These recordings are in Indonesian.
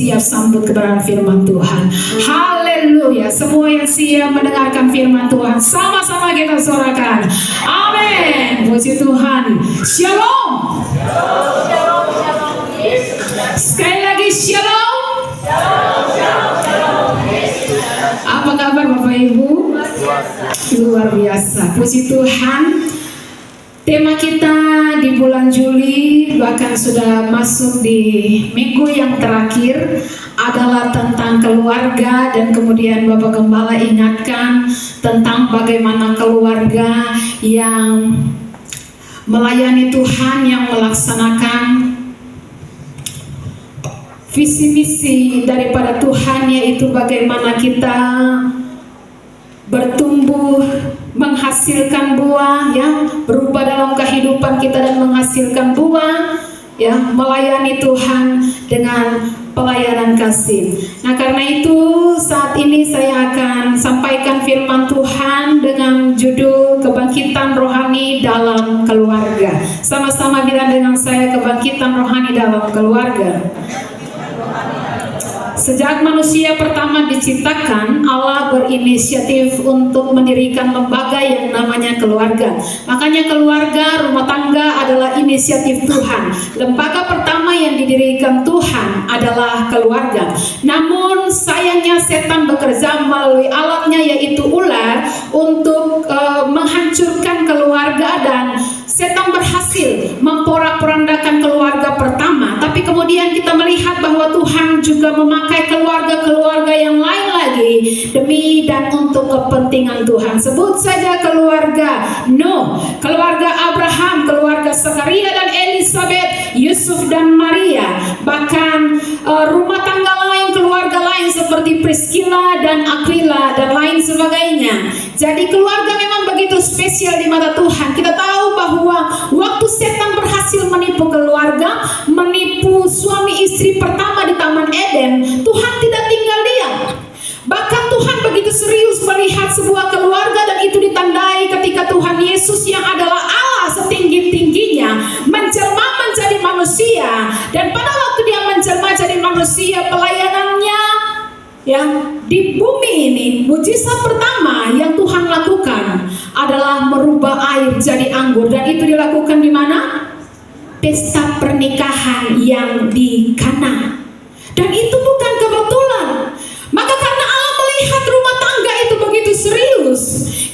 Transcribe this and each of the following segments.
siap sambut kebenaran firman Tuhan. Haleluya. Semua yang siap mendengarkan firman Tuhan, sama-sama kita sorakan. Amin. Puji Tuhan. Shalom. Sekali lagi shalom. Apa kabar Bapak Ibu? Luar biasa. Puji Tuhan. Tema kita di bulan Juli, bahkan sudah masuk di minggu yang terakhir, adalah tentang keluarga. Dan kemudian Bapak Gembala ingatkan tentang bagaimana keluarga yang melayani Tuhan, yang melaksanakan visi misi daripada Tuhan, yaitu bagaimana kita bertumbuh, menghasilkan buah, ya, berubah dalam kehidupan kita dan menghasilkan buah, ya, melayani Tuhan dengan pelayanan kasih. Nah, karena itu saat ini saya akan sampaikan firman Tuhan dengan judul kebangkitan rohani dalam keluarga. Sama-sama bilang dengan saya, kebangkitan rohani dalam keluarga. Sejak manusia pertama diciptakan, Allah berinisiatif untuk mendirikan lembaga yang namanya keluarga. Makanya keluarga, rumah tangga adalah inisiatif Tuhan. Lembaga pertama yang didirikan Tuhan adalah keluarga. Namun sayangnya setan bekerja melalui alatnya, yaitu ular, untuk menghancurkan keluarga, dan setan berhasil memporak-porandakan keluarga pertama. Tapi kemudian kita melihat bahwa Tuhan juga memakai keluarga-keluarga yang lain lagi demi dan untuk kepentingan Tuhan. Sebut saja keluarga Nuh, keluarga Abraham, keluarga Zakaria dan Elizabeth, Yusuf dan Maria, bahkan rumah tangga lain, keluarga lain seperti Priscilla dan Aquila dan lain sebagainya. Jadi keluarga memang begitu spesial di mata Tuhan. Kita tahu bahwa waktu setan berhasil menipu keluarga, menipu suami istri pertama di Taman Eden, Tuhan tidak tinggal diam. Bahkan Tuhan begitu serius melihat sebuah keluarga, dan itu ditandai ketika Tuhan Yesus yang adalah Allah setinggi-tingginya menjelma menjadi manusia. Dan pada waktu dia menjelma jadi manusia, pelayanannya yang di bumi ini, mujizat pertama yang Tuhan lakukan adalah merubah air jadi anggur. Dan itu dilakukan di mana? Pesta pernikahan yang di Kana. Dan itu bukan kebetulan. Maka karena Allah melihat rumah tangga itu begitu serius,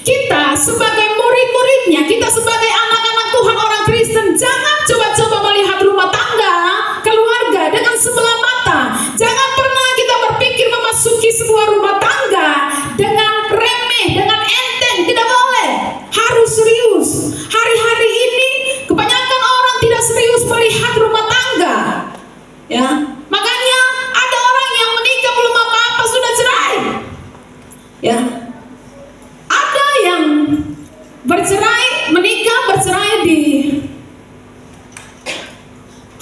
kita sebagai murid-muridnya, kita sebagai anak-anak Tuhan, orang Kristen, jangan coba-coba melihat rumah tangga, keluarga dengan sebelah mata. Jangan pernah kita berpikir memasuki sebuah rumah tangga dengan remeh, dengan enteng. Tidak boleh. Harus serius. Hari-hari ini kebanyakan orang tidak serius melihat rumah tangga, ya. Makanya ada orang yang menikah belum apa-apa sudah cerai, ya. Ada yang bercerai, menikah bercerai di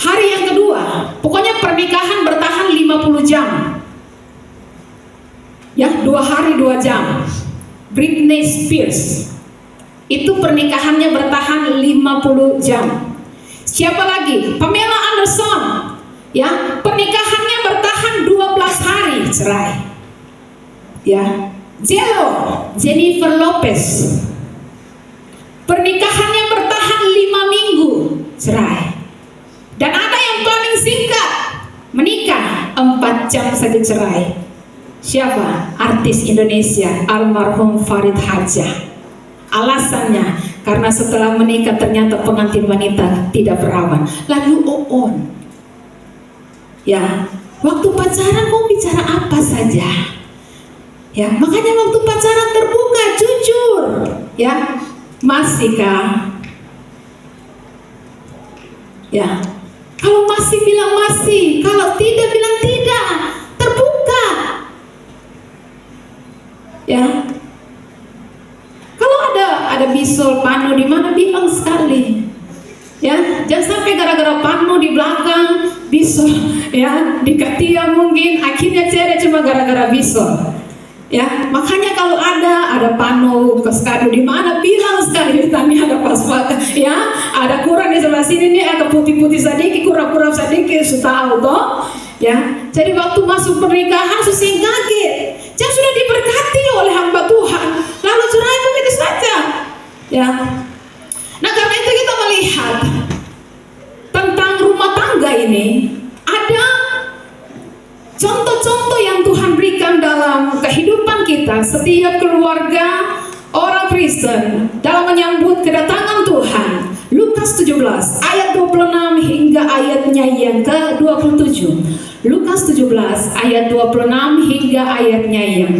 hari yang kedua. Pokoknya pernikahan bertahan 50 jam, ya, 2 hari 2 jam. Britney Spears itu pernikahannya bertahan 50 jam. Siapa lagi? Pamela Anderson, ya, pernikahannya bertahan 12 hari cerai, ya. Jennifer Lopez, pernikahannya bertahan 5 minggu cerai. Dan ada yang paling singkat, menikah 4 jam saja cerai. Siapa? Artis Indonesia almarhum Farid Hadjah. Alasannya karena setelah menikah ternyata pengantin wanita tidak berawan. Lalu on, ya, waktu pacaran kau bicara apa saja, ya. Makanya waktu pacaran terbuka, jujur, ya. Masihkah? Ya. Kalau masih bilang masih, kalau tidak bilang tidak, terbuka, ya. Kalau ada bisul panu di mana, bilang sekali, ya. Jangan sampai gara-gara panu di belakang, bisul, ya, di ketiak mungkin, akhirnya cerai cuma gara-gara bisul, ya. Makanya kalau ada panu keskadu di mana, bilang sekali, ditanya ada pas-pas, ya, ada kurang di sebelah sini nih, ada putih-putih sedikit, kurang-kurang sedikit, sudah tahu toh, Ya, jadi waktu masuk pernikahan Susi kaget. Jangan sudah diberkati oleh hamba Tuhan, lalu cerai begitu saja. Ya. Nah, karena itu kita melihat tentang rumah tangga ini ada contoh-contoh yang Tuhan berikan dalam kehidupan kita. Setiap keluarga orang Kristen dalam menyambut kedatangan Tuhan. Lukas 17 ayat 26 hingga ayatnya yang ke-27. Lukas 17 ayat 26 hingga ayatnya yang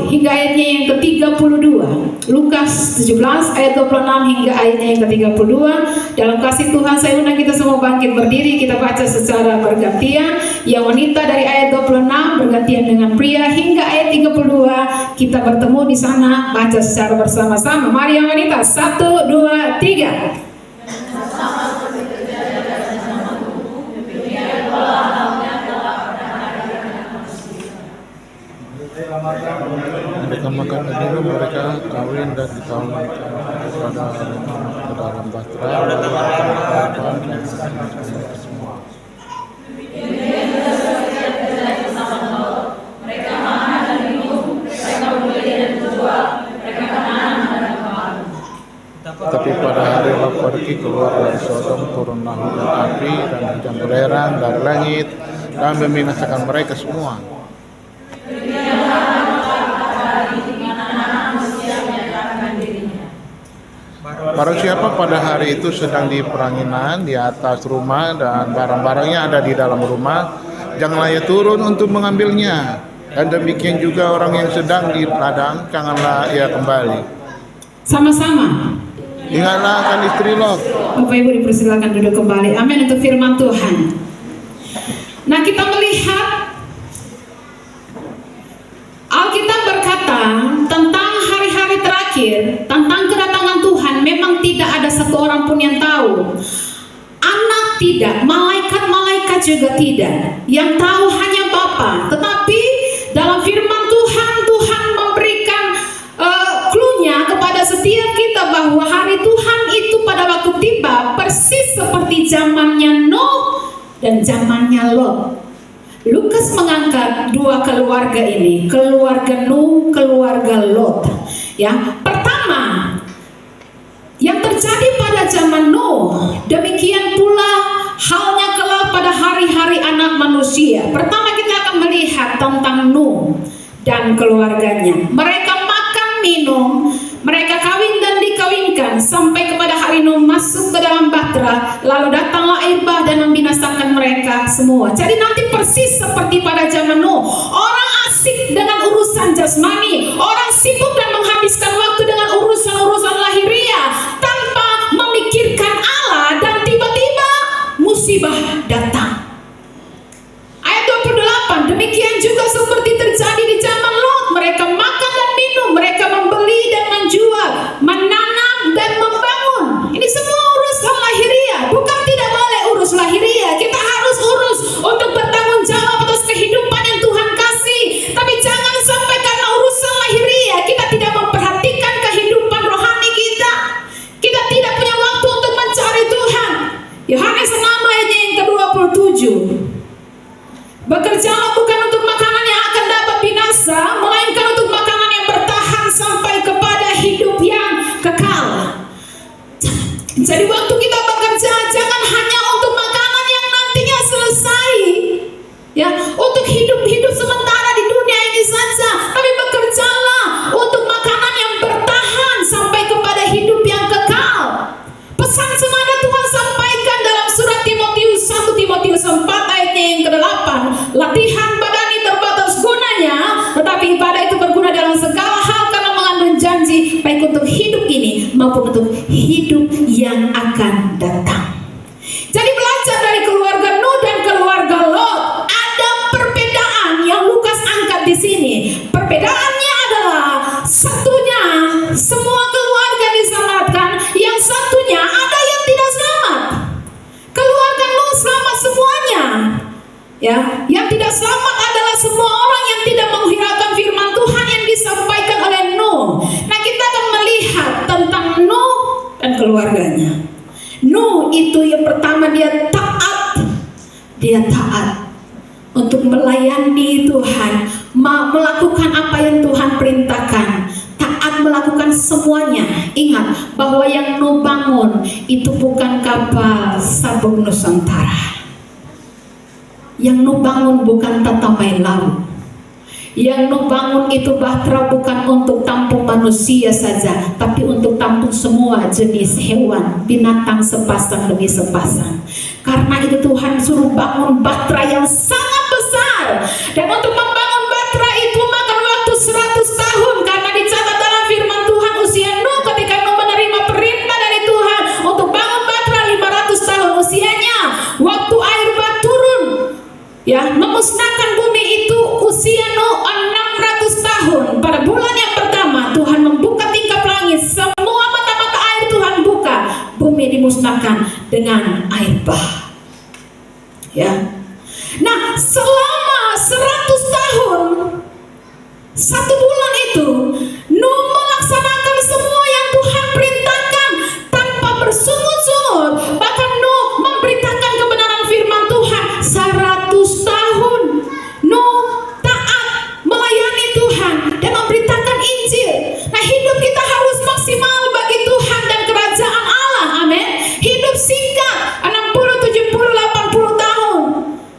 hingga ayatnya yang ke-32. Lukas 17 ayat 26 hingga ayatnya yang ke-32. Dalam kasih Tuhan saya undang kita semua bangkit berdiri, kita baca secara bergantian. Yang wanita dari ayat 26 bergantian dengan pria hingga ayat 32. Kita bertemu di sana, baca secara bersama-sama. Mari yang wanita, 1, 2, 3. Mereka makan dulu, mereka kawin dan dikawinkan kepada ke dalam bahtera semua. Tetapi pada hari Lot pergi keluar dari Sodom, turunlah hujan api dan hujan belerang dari langit dan membinasakan mereka semua. Barang siapa pada hari itu sedang di peranginan di atas rumah dan barang-barangnya ada di dalam rumah, janganlah ia turun untuk mengambilnya. Dan demikian juga orang yang sedang di ladang, janganlah ia kembali. Sama-sama. Ingatlah akan istri Lot. Bapak Ibu dipersilakan duduk kembali. Amin untuk firman Tuhan. Nah, kita melihat Alkitab berkata tentang hari-hari terakhir, tentang kedatangan Tuhan. Memang tidak ada satu orang pun yang tahu. Anak tidak, malaikat-malaikat juga tidak. Yang tahu hanya Bapa. Tetapi dalam firman Tuhan, Tuhan memberikan clue-nya kepada setiap kita bahwa hari Tuhan itu pada waktu tiba persis seperti zamannya Nuh dan zamannya Lot. Lukas mengangkat dua keluarga ini, keluarga Nuh, keluarga Lot. Ya, pertama yang terjadi pada zaman Nuh, demikian pula halnya kelak pada hari-hari anak manusia. Pertama kita akan melihat tentang Nuh dan keluarganya. Mereka makan, minum, mereka kawin dan dikawinkan sampai kepada hari Nuh masuk ke dalam bahtera, lalu datanglah air bah dan membinasakan mereka semua. Jadi nanti persis seperti pada zaman Nuh, orang asik dengan urusan jasmani, orang sibuk dan menghabiskan waktu dengan urusan-urusan lahiriah tanpa memikirkan Allah, dan tiba-tiba musibah datang. Ayat 28, demikian juga seperti terjadi di zaman Lot. Mereka makan dan minum, mereka membeli dan menjual, menanam dan membangun. Ini semua urusan lahiriah. Bukan tidak boleh urus lahiriah, kita harus urus untuk bertanggung jawab atas kehidupan yang Tuhan kasih. Tapi jangan sampai karena urusan lahiriah kita tidak memperhatikan kehidupan rohani kita. Kita tidak punya waktu untuk mencari Tuhan. Yohanes 6 ayatnya yang ke-27. Bekerjalah bukan untuk makanan yang akan dapat binasa, melainkan untuk makanan yang bertahan sampai kepada hidup yang kekal. Jadi waktu kita bekerja, jangan hanya untuk makanan yang nantinya selesai, ya, untuk hidup sementara di dunia ini saja, tapi bekerjalah untuk makanan yang bertahan sampai kepada hidup yang kekal. Pesan senada Tuhan sampaikan dalam surat Timotius 1 Timotius 4 ayatnya yang ke-8. Latihan badani terbatas gunanya, tetapi ibadah itu berguna dalam segala hal karena mengandung janji baik untuk hidup ini maupun untuk hidup yang akan datang. Jadi belajar dari keluarga Nuh dan keluarga Lot, ada perbedaan yang Lukas angkat di sini. Perbedaannya adalah satunya semua keluarga diselamatkan, yang satunya ada yang tidak selamat. Keluarga Nuh selamat semuanya. Ya, yang tidak selamat adalah semua orang yang tidak menghiraukan firman Tuhan yang disampaikan oleh Nuh. Nah, kita akan melihat tentang Nuh dan keluarganya. Nuh itu yang pertama dia taat dia taat untuk melayani Tuhan, melakukan apa yang Tuhan perintahkan, taat melakukan semuanya. Ingat bahwa yang nu bangun itu bukan kapal Sabuk Nusantara. Yang nu bangun bukan tata main laut. Yang nu bangun itu bahtera bukan untuk tampung manusia saja, tapi untuk tampung semua jenis hewan, binatang sepasang demi sepasang. Karena itu Tuhan suruh bangun bahtera yang sangat besar. Dan untuk membangun bahtera itu makan waktu 100 tahun. Karena dicatat dalam firman Tuhan usia Nuh ketika Nuh menerima perintah dari Tuhan untuk bangun bahtera 500 tahun usianya. Waktu air bah turun, ya, memusnahkan bumi itu usia Nuh 600 tahun. Pada bulan yang pertama Tuhan membuka tingkap langit, semua mata-mata air Tuhan buka, bumi dimusnahkan dengan air bah. Ya. Nah, selama 100 tahun, 1 bulan itu Nuh melaksanakan semua yang Tuhan perintahkan tanpa bersungut-sungut. Bahkan Nuh memberitakan kebenaran firman Tuhan 100 tahun. Nuh taat melayani Tuhan dan memberitakan Injil. Nah, hidup kita harus maksimal bagi Tuhan dan kerajaan Allah. Amin. Hidup singkat 60, 70, 80 tahun.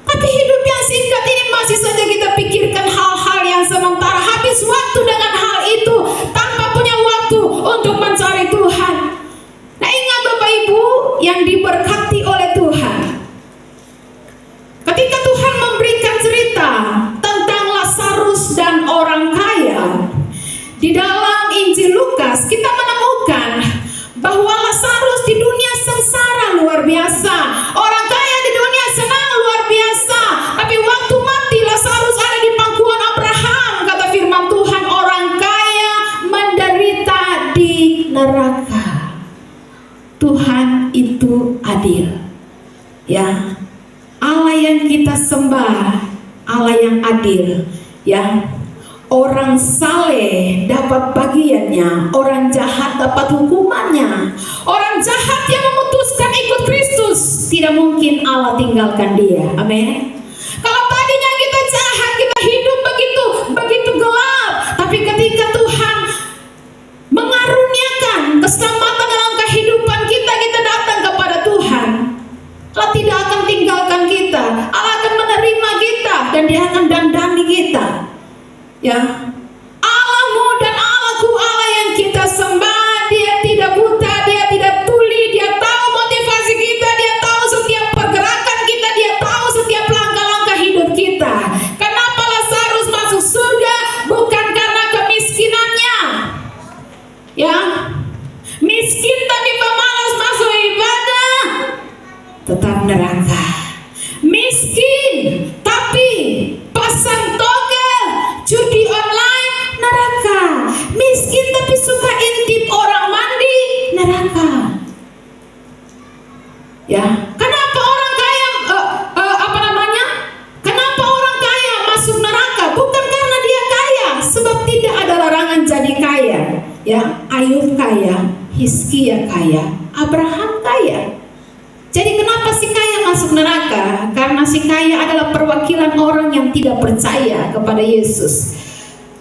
Tapi hidup yang singkat ini masih saja kita pikirkan hal-hal yang sementara, habis waktu dengan hal itu tanpa punya waktu untuk mencari Tuhan. Nah, ingat Bapak Ibu yang diberkati oleh Tuhan, ketika Tuhan memberikan cerita tentang Lazarus dan orang kaya di dalam Injil Lukas, kita menemukan bahwa Lazarus di dunia sengsara luar biasa, orang kaya di dunia senang luar biasa. Tapi waktu mati Lazarus ada di pangkuan Abraham. Kata firman Tuhan, orang kaya menderita di neraka. Tuhan itu adil, ya. Allah yang kita sembah, Allah yang adil, ya. Orang saleh dapat bagiannya, orang jahat dapat hukumannya. Orang jahat yang memutuskan ikut Kristus, tidak mungkin Allah tinggalkan dia. Amin. Kalau tadinya kita jahat, kita hidup begitu gelap, tapi ketika Tuhan mengaruniakan keselamatan dalam kehidupan kita, kita datang kepada Tuhan, Allah tidak akan tinggalkan kita. Allah akan menerima kita dan Dia akan dandani kita. Ya, Allahmu dan Allahku, Allah yang kita sembah, Dia tidak buta, Dia tidak tuli, Dia tahu motivasi kita, Dia tahu setiap pergerakan kita, Dia tahu setiap langkah-langkah hidup kita. Kenapa Lazarus masuk surga? Bukan karena kemiskinannya, ya, miskin tapi pemalas masuk ibadah, tetap neraka. Miskin tapi pasang toga, judi online, neraka. Miskin tapi suka intip orang mandi, neraka. Ya, kenapa orang kaya kenapa orang kaya masuk neraka? Bukan karena dia kaya, sebab tidak ada larangan jadi kaya. Ya, Ayub kaya, Hizkia kaya, Abraham kaya. Jadi kenapa si kaya masuk neraka? Karena si kaya adalah perwakilan orang yang tidak percaya kepada Yesus.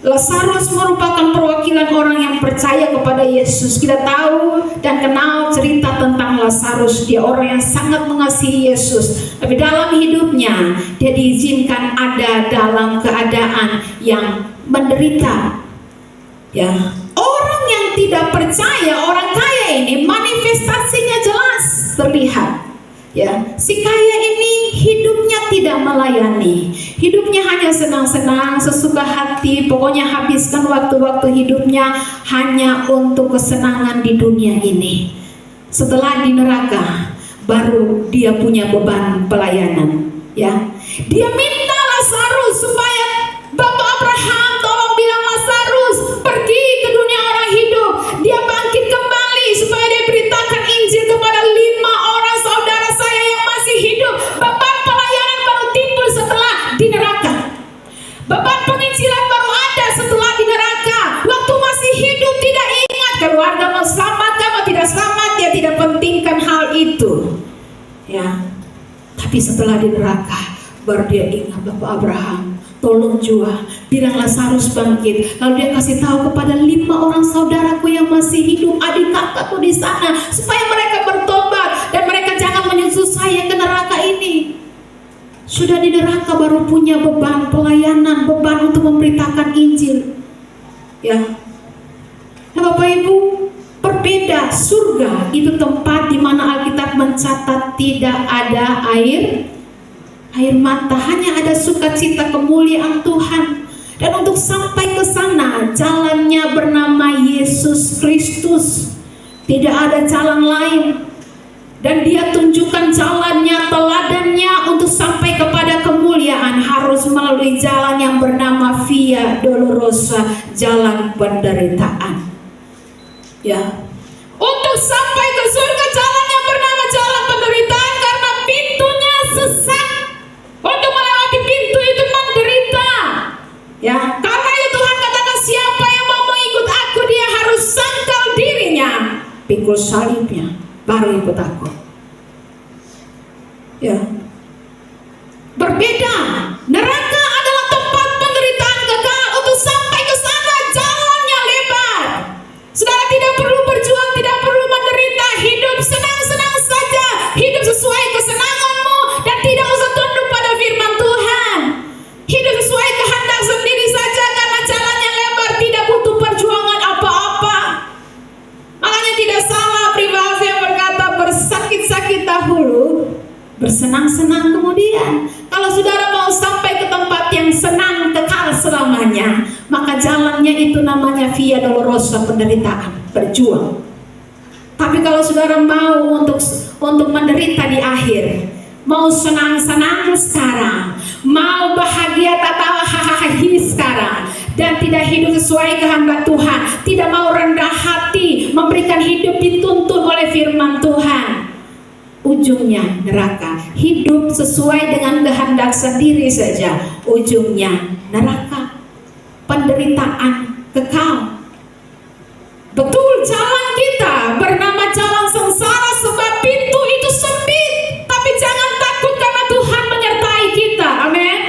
Lazarus merupakan perwakilan orang yang percaya kepada Yesus. Kita tahu dan kenal cerita tentang Lazarus. Dia orang yang sangat mengasihi Yesus. Tapi dalam hidupnya dia diizinkan ada dalam keadaan yang menderita. Ya, orang yang tidak percaya, orang kaya ini manifestasinya jelas terlihat. Ya, si kaya ini hidupnya tidak melayani, hidupnya hanya senang-senang, sesuka hati, pokoknya habiskan waktu-waktu hidupnya hanya untuk kesenangan di dunia ini. Setelah di neraka, baru dia punya beban pelayanan. Ya, dia minta Lazarus supaya Bapak Abraham tolong bilang Lazarus pergi ke dunia orang hidup. Dia bangkit kembali supaya dia beritakan Injil kepada 5 orang saudara saya yang masih hidup. Beban pelayanan baru timbul setelah di neraka. Beban penginjilan baru ada setelah di neraka. Waktu masih hidup tidak ingat keluarga mau selamat atau tidak selamat, dia tidak pentingkan hal itu. Ya. Tapi Tapi setelah di neraka, baru dia ingat, Bapak Abraham, tolong jua, bilang Lazarus bangkit. Lalu dia kasih tahu kepada 5 orang saudaraku yang masih hidup, adik kakakku di sana, supaya mereka bertobat dan mereka jangan menyusul saya ke neraka ini. Sudah di neraka baru punya beban pelayanan, beban untuk memberitakan Injil. Ya, nah, Bapak Ibu, berbeda. Surga itu tempat di mana Alkitab mencatat tidak ada air mata, hanya ada sukacita kemuliaan Tuhan. Dan untuk sampai ke sana, jalannya bernama Yesus Kristus. Tidak ada jalan lain. Dan dia tunjukkan jalannya, teladannya untuk sampai kepada kemuliaan harus melalui jalan yang bernama Via Dolorosa, jalan penderitaan. Ya, untuk sampai ke surga jalan yang bernama jalan penderitaan, karena pintunya sesak. Untuk melewati pintu itu menderita. Ya, karena itu Tuhan katakan, siapa yang mau mengikut aku, dia harus sangkal dirinya, pikul salibnya, baru ikut aku. Ya, berbeda. Neraka adalah tempat penderitaan kekal. Untuk sampai ke sana jalannya lebar. Saudara tidak perlu berjuang, tidak perlu menderita. Hidup senang-senang saja, hidup sesuai kesenanganmu, dan tidak usah tunduk pada firman Tuhan. Hidup sesuai kehendak sendiri saja, karena jalannya lebar, tidak butuh perjuangan apa-apa. Makanya tidak salah peribahasa yang berkata, bersakit-sakit dahulu, bersenang-senang kemudian. Kalau saudara mau sampai ke tempat yang senang kekal selamanya, maka jalannya itu namanya Via Dolorosa, penderitaan, berjuang. Tapi kalau saudara mau untuk menderita di akhir, mau senang-senang sekarang, mau bahagia tertawa hahaha sekarang, dan tidak hidup sesuai kehendak Tuhan, tidak mau rendah hati, memberikan hidup dituntun oleh firman Tuhan, ujungnya neraka. Hidup sesuai dengan kehendak sendiri saja, ujungnya neraka, penderitaan kekal. Betul, jalan kita bernama jalan sengsara sebab pintu itu sempit, tapi jangan takut karena Tuhan menyertai kita. Amin.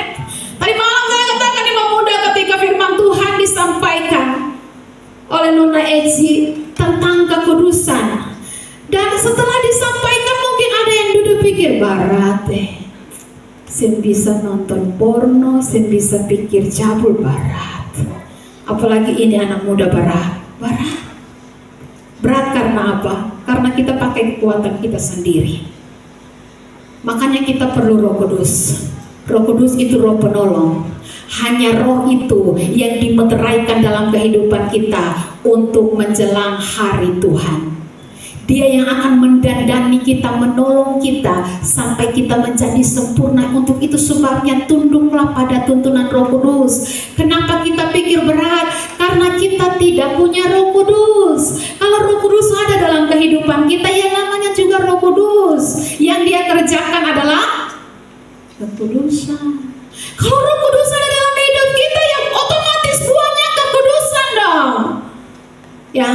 Tadi malam saya katakan di Muda ketika firman Tuhan disampaikan oleh Nona Eci tentang kekudusan. Dan setelah disampaikan, mungkin ada yang duduk pikir, barat sen bisa nonton porno, sen bisa pikir cabul barat. Apalagi ini anak muda barat. Berat karena apa? Karena kita pakai kekuatan kita sendiri. Makanya kita perlu Roh Kudus. Roh Kudus itu roh penolong. Hanya roh itu yang dimeteraikan dalam kehidupan kita untuk menjelang hari Tuhan. Dia yang akan mendandani kita, menolong kita sampai kita menjadi sempurna. Untuk itu sebabnya tunduklah pada tuntunan Roh Kudus. Kenapa kita pikir berat? Karena kita tidak punya Roh Kudus. Kalau Roh Kudus ada dalam kehidupan kita, yang namanya juga Roh Kudus. Yang dia kerjakan adalah kekudusan. Kalau Roh Kudus ada dalam hidup kita, yang otomatis buahnya kekudusan dong. Ya.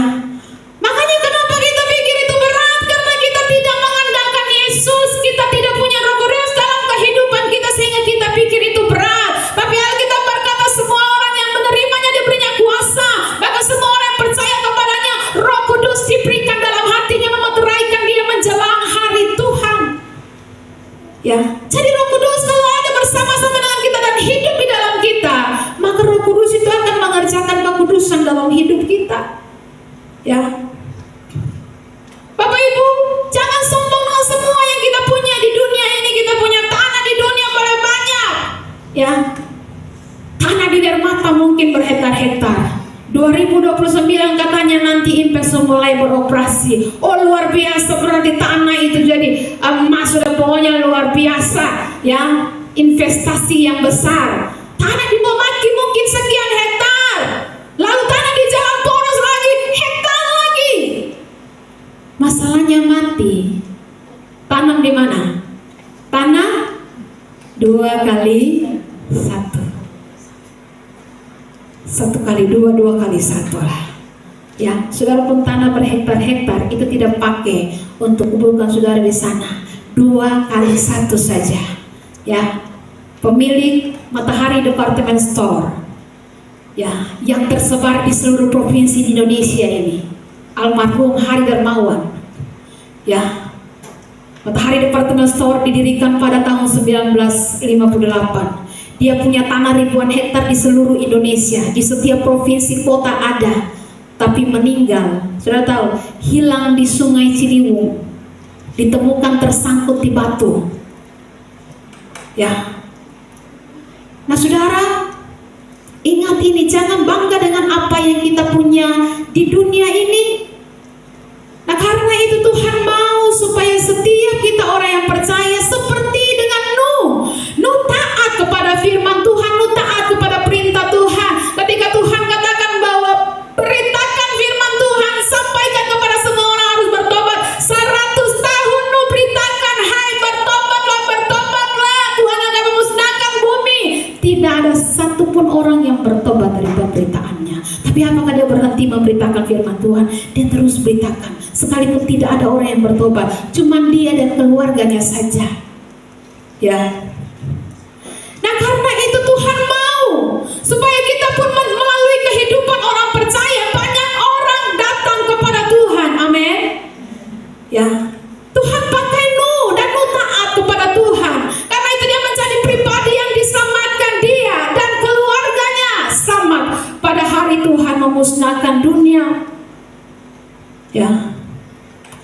Makanya kenapa kita pikir itu berat? Karena kita tidak mengandalkan Yesus, kita tidak punya Roh Kudus dalam kehidupan kita sehingga kita pikir itu berat. Tapi Alkitab berkata semua orang yang menerimanya diberinya kuasa, bahkan semua orang yang percaya kepadanya Roh Kudus diberikan dalam hatinya, memeteraikan dia menjelang hari Tuhan. Ya, jadi Roh Kudus kalau ada bersama-sama dengan kita dan hidup di dalam kita, maka Roh Kudus itu akan mengerjakan kekudusan dalam hidup kita. Ya, Bapak Ibu, jangan sombong dengan semua yang kita punya di dunia ini. Kita punya tanah di dunia banyak. Ya, tanah di Dermata mungkin berhektar-hektar. 2029 katanya nanti Impeso mulai beroperasi. Oh, luar biasa, berarti tanah itu jadi emas, sudah pokoknya luar biasa. Ya, investasi yang besar. Tanah di Bomaki mungkin sekian hektar. Lalu tanah di Jalan Poros lagi hektar lagi. Masalahnya mati. Tanam di mana? Tanah 2 kali 1. 1 kali 2, 2 kali 1 lah. Ya, saudara pun tanah berhektar-hektar itu tidak pakai untuk kuburkan saudara di sana. 2x1 saja. Ya, pemilik Matahari Department Store, ya, yang tersebar di seluruh provinsi di Indonesia ini, almarhum Hari Darmawan. Ya, Matahari Department Store didirikan pada tahun 1958. Dia punya tanah ribuan hektar di seluruh Indonesia, di setiap provinsi kota ada. Tapi meninggal, sudah tahu, hilang di Sungai Ciliwung, ditemukan tersangkut di batu. Ya, nah saudara, ingat ini, jangan bangga dengan apa yang kita punya di dunia ini. Nah karena itu Tuhan mau supaya setiap kita orang yang percaya seperti dengan Nuh taat kepada firman Tuhan, Nuh taat kepada perintah Tuhan. Ketika Tuhan katakan bahwa perintahkan firman Tuhan, sampaikan kepada semua orang harus bertobat. 100 tahun Nuh beritakan, hai bertobatlah, Tuhan akan memusnahkan bumi. Tidak ada satupun orang yang bertobat dari pemberitaannya. Tapi apakah dia berhenti memberitakan firman Tuhan? Dia terus beritakan, sekalipun tidak ada orang yang bertobat, cuman dia dan keluarganya saja. Ya. Nah karena itu Tuhan mau supaya kita pun melalui kehidupan orang percaya, banyak orang datang kepada Tuhan. Amin. Ya, Tuhan pakai Nuh dan Nuh taat kepada Tuhan. Karena itu dia menjadi pribadi yang diselamatkan, dia dan keluarganya selamat pada hari Tuhan memusnahkan dunia. Ya.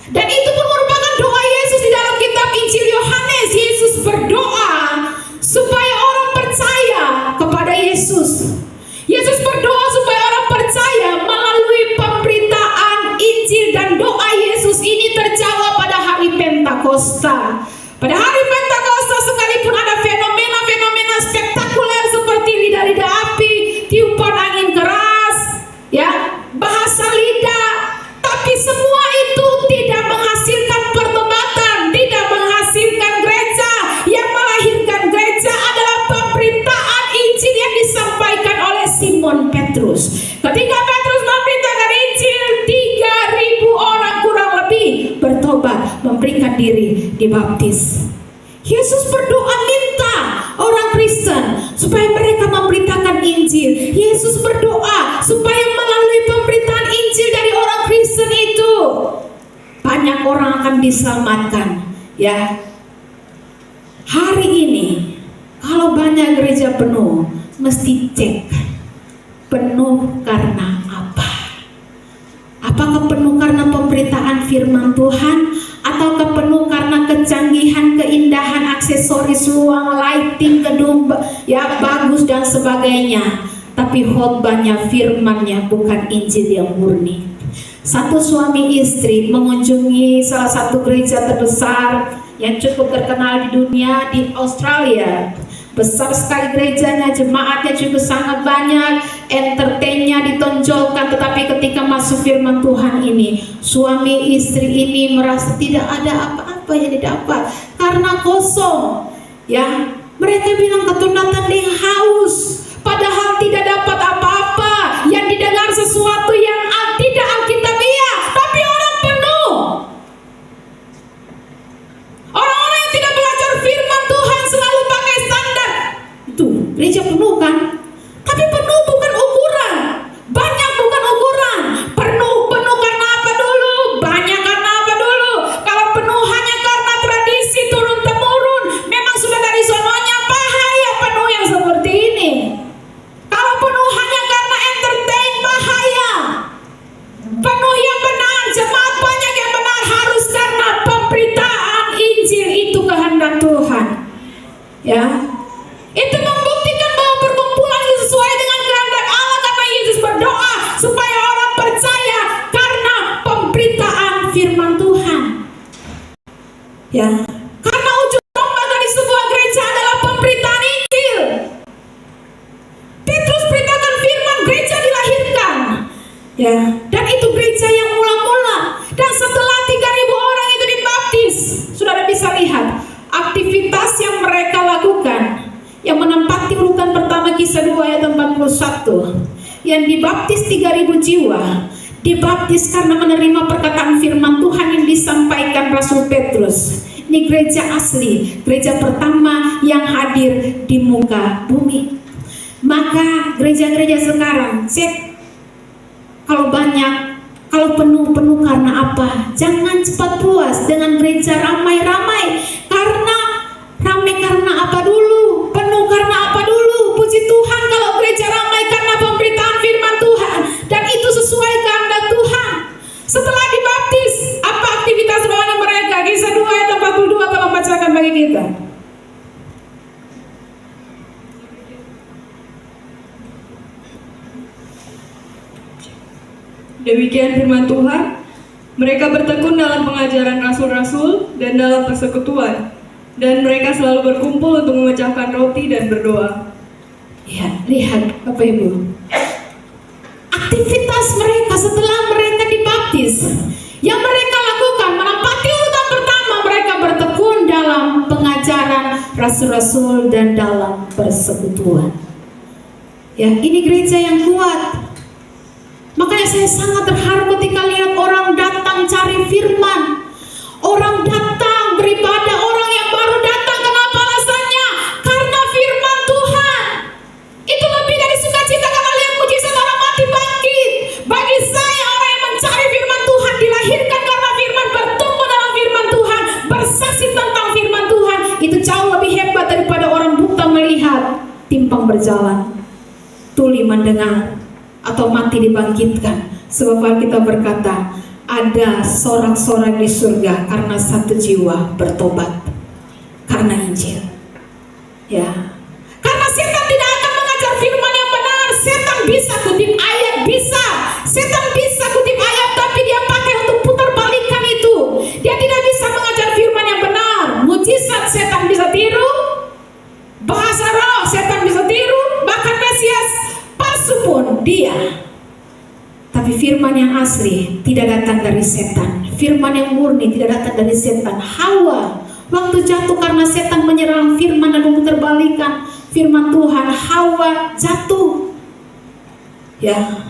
Dan itu pun merupakan doa Yesus di dalam kitab Injil Yohanes. Yesus berdoa supaya orang percaya kepada Yesus. Yesus berdoa supaya orang percaya melalui pemberitaan Injil, dan doa Yesus ini terjawab pada hari Pentakosta. Pada hari Pentakosta, sekalipun ada fenomena-fenomena spektakuler seperti lidah-lidah api, tiupan angin keras, ya, bahasa lidah, tapi semua itu tidak menghasilkan pertobatan, tidak menghasilkan gereja. Yang melahirkan gereja adalah pemberitaan Injil yang disampaikan oleh Simon Petrus. Ketika Petrus memberitakan Injil, 3.000 orang kurang lebih bertobat, memberikan diri, dibaptis. Yesus berdoa minta orang Kristen supaya mereka memberitakan Injil. Yesus berdoa supaya melalui pemberitaan Injil dari orang Kristen itu banyak orang akan diselamatkan. Ya, hari ini kalau banyak gereja penuh, mesti cek penuh karena apa? Apakah penuh karena pemberitaan firman Tuhan, ataukah penuh karena kecanggihan, keindahan, aksesoris, ruang, lighting, gedung, ya, bagus dan sebagainya? Tapi khotbahnya, firmannya bukan Injil yang murni. Satu suami istri mengunjungi salah satu gereja terbesar yang cukup terkenal di dunia di Australia. Besar sekali gerejanya, jemaatnya juga sangat banyak, entertainnya ditonjolkan. Tetapi ketika masuk firman Tuhan ini, suami istri ini merasa tidak ada apa-apa yang didapat karena kosong. Ya, mereka bilang ketunatan yang haus, padahal tidak dapat apa-apa. Yang didengar sesuatu yang tidak alkitabiah, tapi orang penuh. Orang-orang yang tidak belajar firman Tuhan selalu pakai standar. Itu gereja penuh kan? Tapi penuh bukan ukuran. Banyak bukan ukuran. Penuh karena apa dulu? Banyak karena apa dulu? Kalau penuh hanya karena tradisi turun temurun, memang sudah dari sononya, bahaya penuh yang seperti ini. Kalau penuh hanya karena entertain, bahaya. Penuh yang benar, jemaat banyak yang benar, harus karena pemberitaan Injil, itu kehendak Tuhan. Ya, itu membuktikan bahwa perkumpulan itu sesuai dengan kehendak Allah, karena Yesus berdoa supaya orang percaya karena pemberitaan firman Tuhan. Ya, karena ujung tombak dari sebuah gereja adalah pemberitaan Injil. Petrus beritakan firman, gereja dilahirkan. Ya, dan itu gereja yang mula-mula. Dan setelah 3.000 orang itu dibaptis, saudara bisa lihat aktivitas yang mereka lakukan, yang menempati urutan pertama Kisah 2 ayat 41. Yang dibaptis 3.000 jiwa, dibaptis karena menerima perkataan firman Tuhan yang disampaikan Rasul Petrus. Ini Ini gereja asli, gereja pertama yang hadir di muka bumi. Maka gereja-gereja sekarang, cek kalau banyak, kalau penuh karena apa? Jangan cepat puas dengan gereja ramai-ramai. Ramai karena apa dulu? Penuh karena apa dulu? Puji Tuhan kalau gereja ramai karena pemberitaan firman Tuhan, dan itu sesuai kehendak Tuhan. Setelah dibaptis, apa aktivitas rohani mereka? Kisah 2 ayat 42 tolong bacakan bagi kita. Demikian firman Tuhan, mereka bertekun dalam pengajaran rasul-rasul dan dalam persekutuan, dan mereka selalu berkumpul untuk memecahkan roti dan berdoa. Ya, lihat Bapak Ibu, aktivitas mereka setelah mereka dibaptis, yang mereka lakukan menempati urutan pertama, mereka bertekun dalam pengajaran rasul-rasul dan dalam persekutuan. Ya, ini gereja yang kuat. Makanya saya sangat terharu ketika lihat orang datang cari firman, orang datang beribadah, orang yang baru datang. Kenapa alasannya? Karena firman Tuhan. Itu lebih dari sukacita karena lihat mujizat orang mati bangkit. Bagi saya, orang yang mencari firman Tuhan dilahirkan karena firman, bertumbuh dalam firman Tuhan, bersaksi tentang firman Tuhan, itu jauh lebih hebat daripada orang buta melihat, timpang berjalan, tuli mendengar, atau mati dibangkitkan. Sebab Alkitab berkata, ada sorak-sorai di surga karena satu jiwa bertobat karena Injil. Ya, karena setan tidak akan mengajar firman yang benar. Setan bisa kutip ayat, bisa. Setan bisa kutip ayat, tapi dia pakai untuk putar balikan itu. Dia tidak bisa mengajar firman yang benar. Mujizat setan bisa tiru, bahasa roh setan bisa tiru, bahkan Mesias palsu pun dia. Tapi firman yang asli tidak datang dari setan. Firman yang murni tidak datang dari setan. Hawa waktu jatuh karena setan menyerang firman dan memutarbalikkan firman Tuhan, Hawa jatuh. Ya.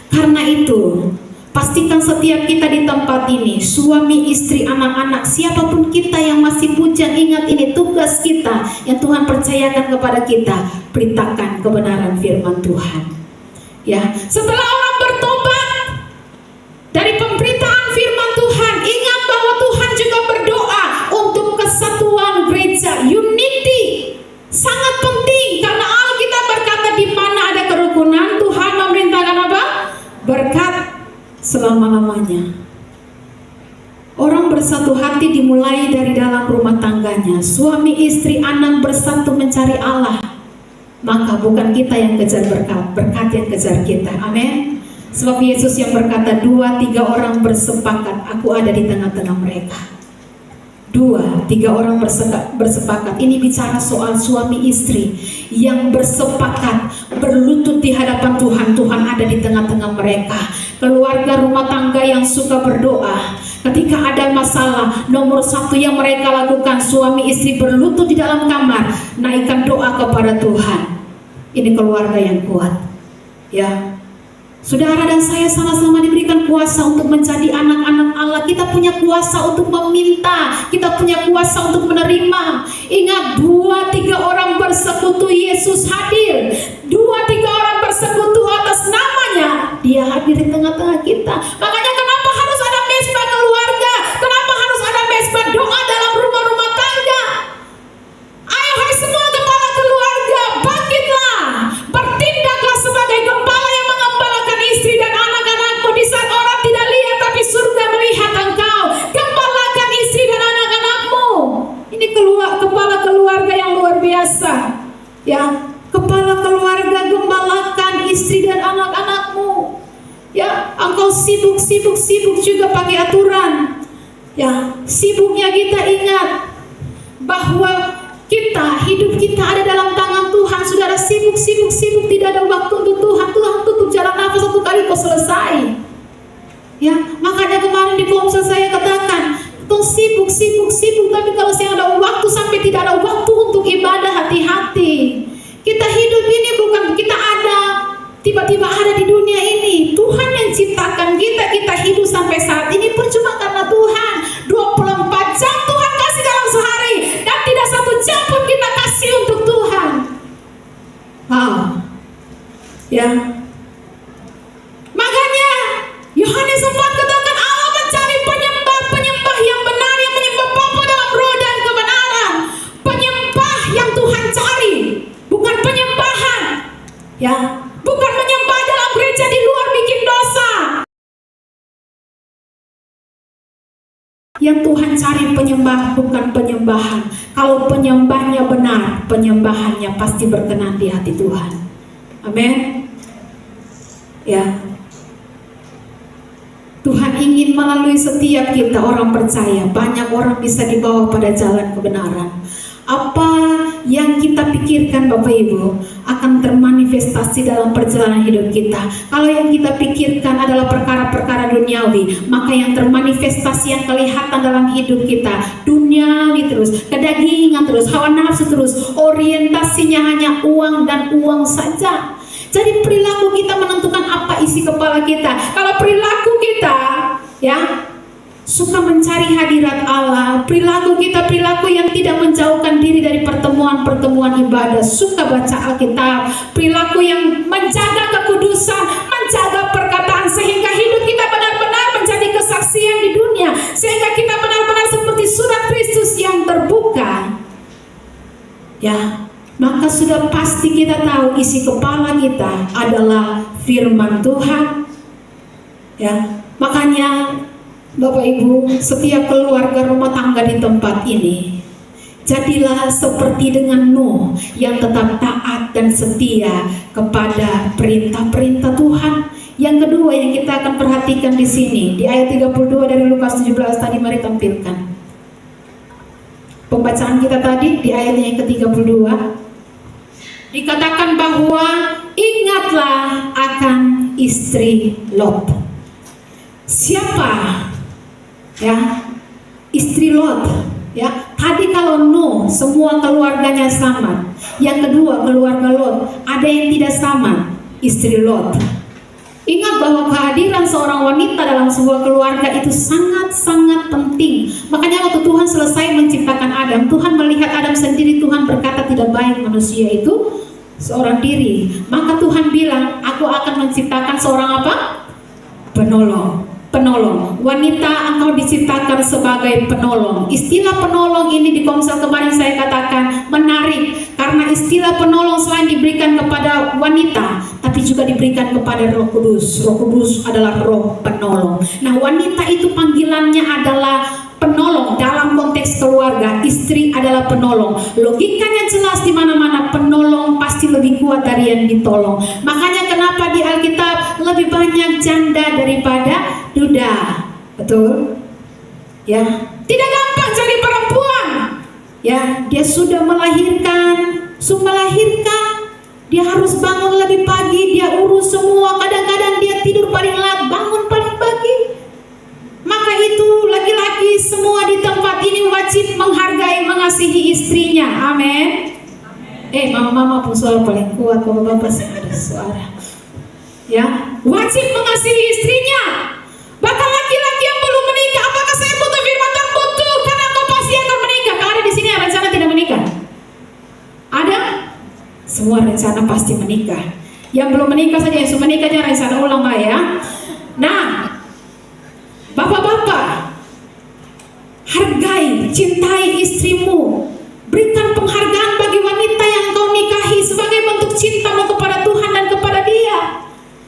Karena itu, pastikan setiap kita di tempat ini, suami, istri, anak-anak, siapapun kita yang masih bujang, ingat ini tugas kita yang Tuhan percayakan kepada kita, beritakan kebenaran firman Tuhan. Ya, setelah orang bertobat dari pemberitaan firman Tuhan, ingat bahwa Tuhan juga berdoa untuk kesatuan gereja, unity. Sangat penting karena Alkitab berkata di mana ada kerukunan, Tuhan memerintahkan apa? Berkat selama-lamanya. Orang bersatu hati dimulai dari dalam rumah tangganya. Suami, istri, anak bersatu mencari Allah. Maka bukan kita yang kejar berkat, berkat yang kejar kita. Amin. Sebab Yesus yang berkata, 2-3 orang bersepakat, aku ada di tengah-tengah mereka. 2-3 orang bersepakat. Ini bicara soal suami istri yang bersepakat, berlutut di hadapan Tuhan. Tuhan ada di tengah-tengah mereka. Keluarga rumah tangga yang suka berdoa. Ketika ada masalah, nomor 1 yang mereka lakukan, suami istri berlutut di dalam kamar, naikkan doa kepada Tuhan. Ini keluarga yang kuat. Ya, saudara dan saya sama-sama diberikan kuasa untuk menjadi anak-anak Allah. Kita punya kuasa untuk meminta, kita punya kuasa untuk menerima. Ingat, 2-3 orang bersekutu, Yesus hadir. 2-3 orang bersekutu atas namanya, Dia hadir di tengah-tengah kita. Makanya kenapa harus ada mesbah keluarga? Kenapa harus ada mesbah doa dalam rumah-rumah tangga? Ayo hai semua kepala keluarga, bangkitlah, bertindaklah sebagai gembala yang mengembalakan istri dan anak-anakmu. Di saat orang tidak lihat tapi surga melihat engkau, gembalakan istri dan anak-anakmu. Ini kepala keluarga yang luar biasa. Ya, kepala keluarga, gembalakan istri dan anak-anakmu. Ya, engkau sibuk juga pakai aturan. Ya, sibuknya kita ingat bahwa hidup kita ada dalam tangan Tuhan. Saudara, sibuk tidak ada waktu untuk Tuhan. Tuhan tutup jalan nafas 1 kali kau selesai. Ya, makanya kemarin di Komsel saya katakan, tuh sibuk, tapi kalau saya ada waktu sampai tidak ada waktu untuk ibadah, hati-hati. Kita hidup ini bukan kita ada tiba-tiba ada di dunia ini. Tuhan yang ciptakan kita hidup sampai saat ini pun cuma karena Tuhan. 24 jam Ya. Makanya Yohanes 4 katakan Allah mencari penyembah-penyembah yang benar, yang menyembah Bapa dalam roh dan kebenaran. Penyembah yang Tuhan cari, bukan penyembahan. Ya, bukan menyembah dalam gereja di luar bikin dosa. Yang Tuhan cari penyembah, bukan penyembahan. Kalau penyembahnya benar, penyembahannya pasti berkenan di hati Tuhan. Amin. Ya. Tuhan ingin melalui setiap kita orang percaya, banyak orang bisa dibawa pada jalan kebenaran. Apa yang kita pikirkan Bapak Ibu akan termanifestasi dalam perjalanan hidup kita. Kalau yang kita pikirkan adalah perkara-perkara duniawi, maka yang termanifestasi, yang kelihatan dalam hidup kita duniawi terus, kedagingan terus, hawa nafsu terus, orientasinya hanya uang dan uang saja. Jadi perilaku kita menentukan apa isi kepala kita. Kalau perilaku kita ya suka mencari hadirat Allah, perilaku kita perilaku yang tidak menjauhkan diri dari pertemuan-pertemuan ibadah, suka baca Alkitab, perilaku yang menjaga kekudusan, menjaga perkataan, sehingga hidup kita benar-benar menjadi kesaksian di dunia, sehingga kita benar-benar seperti surat Kristus yang terbuka. Ya, maka sudah pasti kita tahu isi kepala kita adalah firman Tuhan. Ya, makanya Bapak Ibu, setiap keluarga rumah tangga di tempat ini, jadilah seperti dengan Nuh yang tetap taat dan setia kepada perintah-perintah Tuhan. Yang kedua yang kita akan perhatikan di sini, di ayat 32 dari Lukas 17 tadi mari tampilkan. Pembacaan kita tadi di ayatnya yang ke-32 dikatakan bahwa ingatlah akan istri Lot. Siapa? Ya, istri Lot. Ya, tadi kalau Nuh semua keluarganya selamat. Yang kedua keluarga Lot ada yang tidak selamat, istri Lot. Ingat bahwa kehadiran seorang wanita dalam sebuah keluarga itu sangat-sangat penting. Makanya waktu Tuhan selesai menciptakan Adam, Tuhan melihat Adam sendiri, Tuhan berkata tidak baik manusia itu seorang diri. Maka Tuhan bilang, aku akan menciptakan seorang apa? Penolong. Wanita engkau diciptakan sebagai penolong. Istilah penolong ini di Komsel kemarin saya katakan menarik, karena istilah penolong selain diberikan kepada wanita, tapi juga diberikan kepada Roh Kudus. Roh Kudus adalah roh penolong. Nah, wanita itu panggilannya adalah penolong dalam konteks keluarga. Istri adalah penolong. Logikanya jelas di mana-mana, penolong pasti lebih kuat dari yang ditolong. Makanya kenapa di Alkitab lebih banyak janda daripada duda. Betul? Ya, tidak gampang cari perempuan. Ya, dia sudah melahirkan, dia harus bangun lebih pagi, dia urus semua. Kadang-kadang dia tidur paling lat, bangun paling pagi. Maka itu laki-laki semua di tempat ini wajib menghargai, mengasihi istrinya. Amin. Mama-mama pun suara paling kuat, bapak-bapak saya ada suara. Ya, wajib mengasihi istrinya. Bahkan laki-laki yang belum menikah, apakah saya butuh firman Tuhan? Butuh, karena engkau pasti akan menikah. Kalau ada di sini yang rencana tidak menikah? Ada? Semua rencana pasti menikah. Yang belum menikah saja, yang sudah menikah aja rencana ulang Pak ya. Nah, bapak-bapak, hargai, cintai istrimu. Berikan penghargaan bagi wanita yang kau nikahi sebagai bentuk cintamu kepada Tuhan dan kepada dia.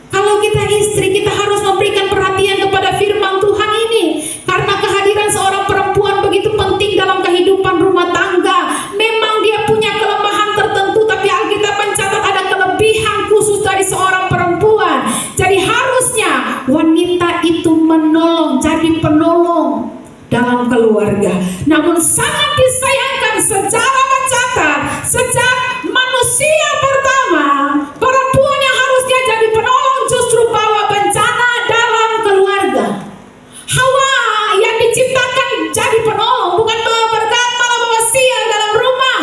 Kalau kita istri, kita harus memberikan perhatian kepada firman Tuhan ini, karena kehadiran seorang perempuan begitu penting dalam kehidupan rumah tangga. Memang dia punya kelemahan tertentu, tapi Alkitab mencatat ada kelebihan khusus dari seorang perempuan. Jadi harusnya wanita itu menolong, jadi penolong dalam keluarga. Namun sangat disayangkan sejarah mencatat, sejak manusia pertama, perempuan yang harusnya jadi penolong justru bawa bencana dalam keluarga. Hawa yang diciptakan jadi penolong, bukan bawa berkat, malah bawa sial dalam rumah.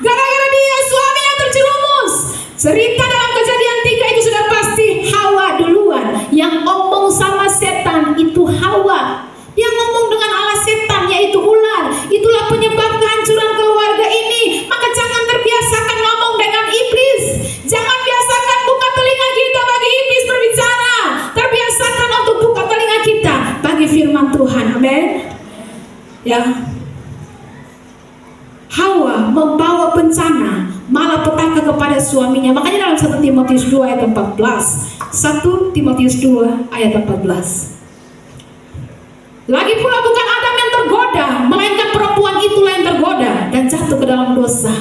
Gara-gara dia suaminya terjerumus. Cerita dalam Kejadian 3 itu sudah pasti Hawa duluan. Yang ngomong sama setan itu Hawa. Dia ngomong dengan Allah setan, yaitu ular. Itulah penyebab kehancuran keluarga ini. Maka jangan terbiasakan ngomong dengan iblis. Jangan biasakan buka telinga kita Ya, Hawa membawa bencana malapetaka kepada suaminya. Makanya dalam 1 Timotius 2 ayat 14. 1 Timotius 2 ayat 14. Lagi pula bukan Adam yang tergoda, melainkan perempuan itulah yang tergoda dan jatuh ke dalam dosa.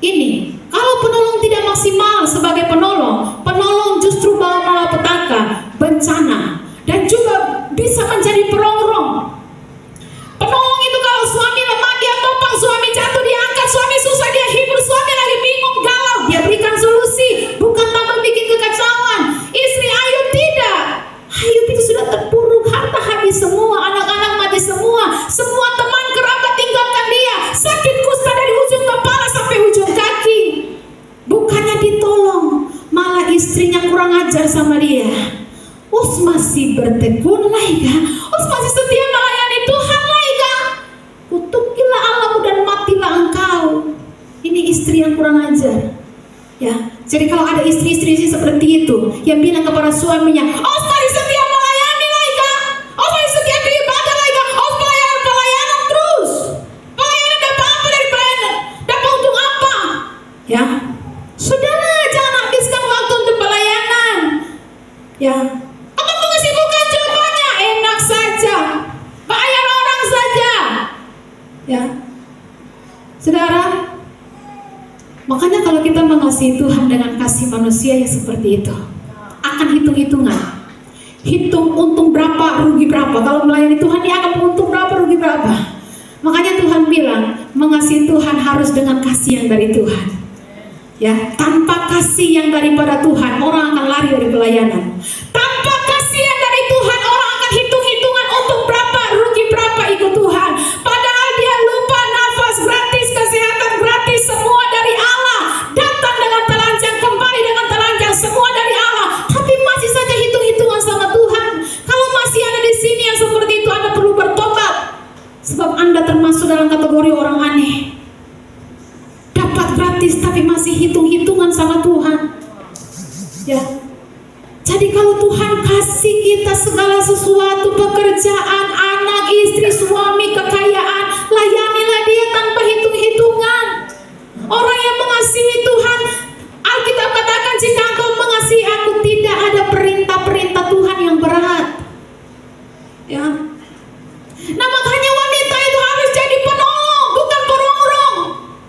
Ini, kalau penolong tidak maksimal sebagai penolong, penolong justru bawa malapetaka, bencana, dan juga bisa menjadi perongrong. Penolong itu kalau suami lemah dia topang, suami jatuh dia angkat, suami susah dia hibur, suami lagi bingung galau dia berikan solusi, bukan tambah bikin kekacauan. Istri Ayub tidak. Ayub itu sudah terpuruk, harta habis semua, anak-anak mati semua teman kerabat tinggalkan dia, sakit kusta dari ujung kepala sampai ujung kaki. Bukannya ditolong, malah istrinya kurang ajar sama dia. Us masih bertekun laika, us masih setia melayani Tuhan laika. Kutukilah Allahmu dan matilah engkau. Ini istri yang kurang ajar. Ya, jadi kalau ada istri-istri seperti itu yang bilang kepada suaminya, us masih setia melayani laika, us masih setia beribadah laika, us pelayanan terus. Pelayanan dapat apa dari pelayanan? Dapat untung apa? Ya, sudahlah, jangan habiskan waktu untuk pelayanan. Ya, apa kesibukan cobanya? Enak saja, bayar orang saja. Ya, saudara, makanya kalau kita mengasihi Tuhan dengan kasih manusia ya seperti itu, akan hitung-hitungan, hitung untung berapa, rugi berapa. Kalau melayani Tuhan dia akan untung berapa, rugi berapa. Makanya Tuhan bilang mengasihi Tuhan harus dengan kasih yang dari Tuhan. Ya, tanpa kasih yang daripada Tuhan orang akan lari dari pelayanan. Tanpa kasih yang dari Tuhan orang akan hitung-hitungan untung berapa, rugi berapa ikut Tuhan. Padahal dia lupa nafas gratis, kesehatan gratis, semua dari Allah. Datang dengan telanjang, kembali dengan telanjang, semua dari Allah. Tapi masih saja hitung-hitungan sama Tuhan. Kalau masih ada di sini yang seperti itu, Anda perlu bertobat. Sebab Anda termasuk dalam kategori orang aneh. Dapat gratis tapi masih hitung-hitungan sama Tuhan. Ya. Jadi kalau Tuhan kasih kita segala sesuatu, pekerjaan, anak, istri, suami, kekayaan, layanilah dia tanpa hitung-hitungan. Orang yang mengasihi Tuhan, Alkitab katakan jika engkau mengasihi aku, tidak ada perintah-perintah Tuhan yang berat. Ya. Nah makanya wanita itu harus jadi penolong, bukan perongrong.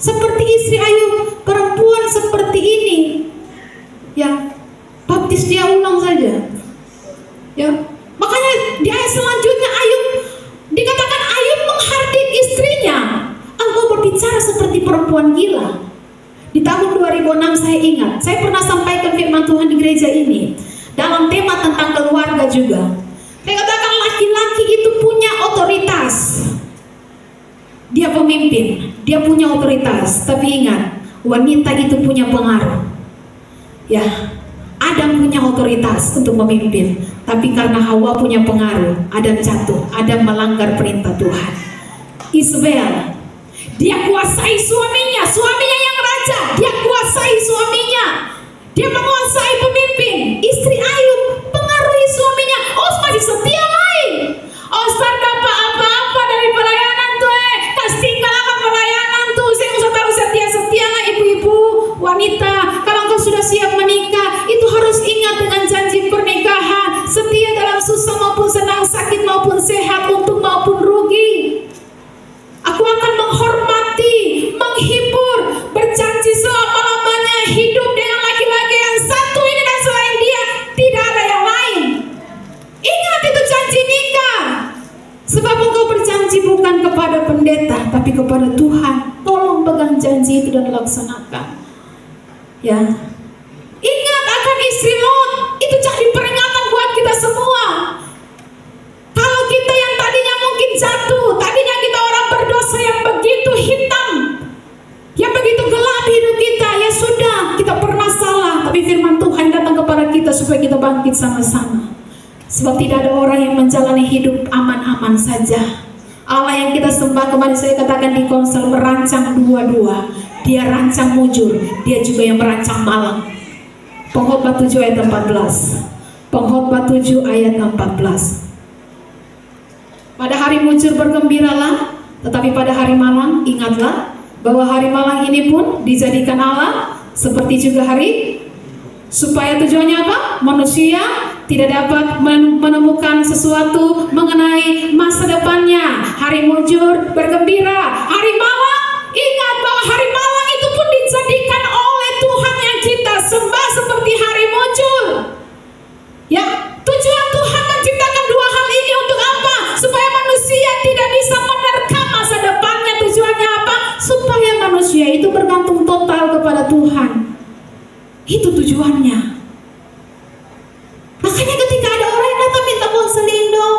Seperti istri Ayub, perempuan seperti ini. Ya, baptis dia ulang saja. Ya, makanya di ayat selanjutnya Ayub dikatakan Ayub menghardik istrinya. Engkau berbicara seperti perempuan gila. Di tahun 2006 saya ingat, saya pernah sampaikan firman Tuhan di gereja ini dalam tema tentang keluarga juga. Saya katakan laki-laki itu punya otoritas. Dia pemimpin, dia punya otoritas. Tapi ingat, wanita itu punya pengaruh. Ya, Adam punya otoritas untuk memimpin, tapi karena Hawa punya pengaruh, Adam jatuh, Adam melanggar perintah Tuhan. Isabel, dia kuasai suaminya, suaminya yang raja, dia kuasai suaminya, dia menguasai pemimpin. Istri Ayub pengaruhi suaminya, oh masih setia lain, oh start dapat apa-apa dari pelayanan tuh, kas tinggal akan pelayanan tuh, saya usah tahu setia lah ibu-ibu, wanita, kalau engkau sudah siap menikah, itu harus ingat dengan janji pernikahan, setia dalam susah maupun senang, sakit maupun sehat, untung maupun rugi. Aku akan menghormati, menghibur, berjanji selama-lamanya hidup dengan laki-laki yang satu ini dan selain dia tidak ada yang lain. Ingat itu janji nikah. Sebab engkau berjanji bukan kepada pendeta tapi kepada Tuhan. Tolong pegang janji itu dan laksanakan. Ya. Ingat akan istri Lot, itu jadi peringatan buat kita semua. Kalau kita yang tadinya mungkin jatuh, tadinya kita orang berdosa yang begitu hitam, yang begitu gelap hidup kita, ya sudah, kita pernah salah, tapi firman Tuhan datang kepada kita supaya kita bangkit sama-sama. Sebab tidak ada orang yang menjalani hidup aman-aman saja. Allah yang kita sembah, kemarin saya katakan di konsel, merancang dua-dua. Dia rancang mujur, dia juga yang merancang malang. Pengkhotbah 7 ayat 14. Pengkhotbah 7 ayat 14. Pada hari mujur bergembiralah, Tetapi pada hari malang ingatlah bahwa hari malang ini pun dijadikan Allah seperti juga hari, supaya tujuannya apa? Manusia tidak dapat menemukan sesuatu mengenai masa depannya. Hari mujur bergembira, hari malang ingat bahwa hari malang itu pun dijadikan oleh Tuhan yang kita sembah seperti hari mujur. Ya, tujuan Tuhan menciptakan dua hal ini untuk apa? Supaya manusia tidak bisa menerkam masa depannya. Tujuannya apa? Supaya manusia itu bergantung total kepada Tuhan. Itu tujuannya. Makanya ketika ada orang yang datang minta konseling dong,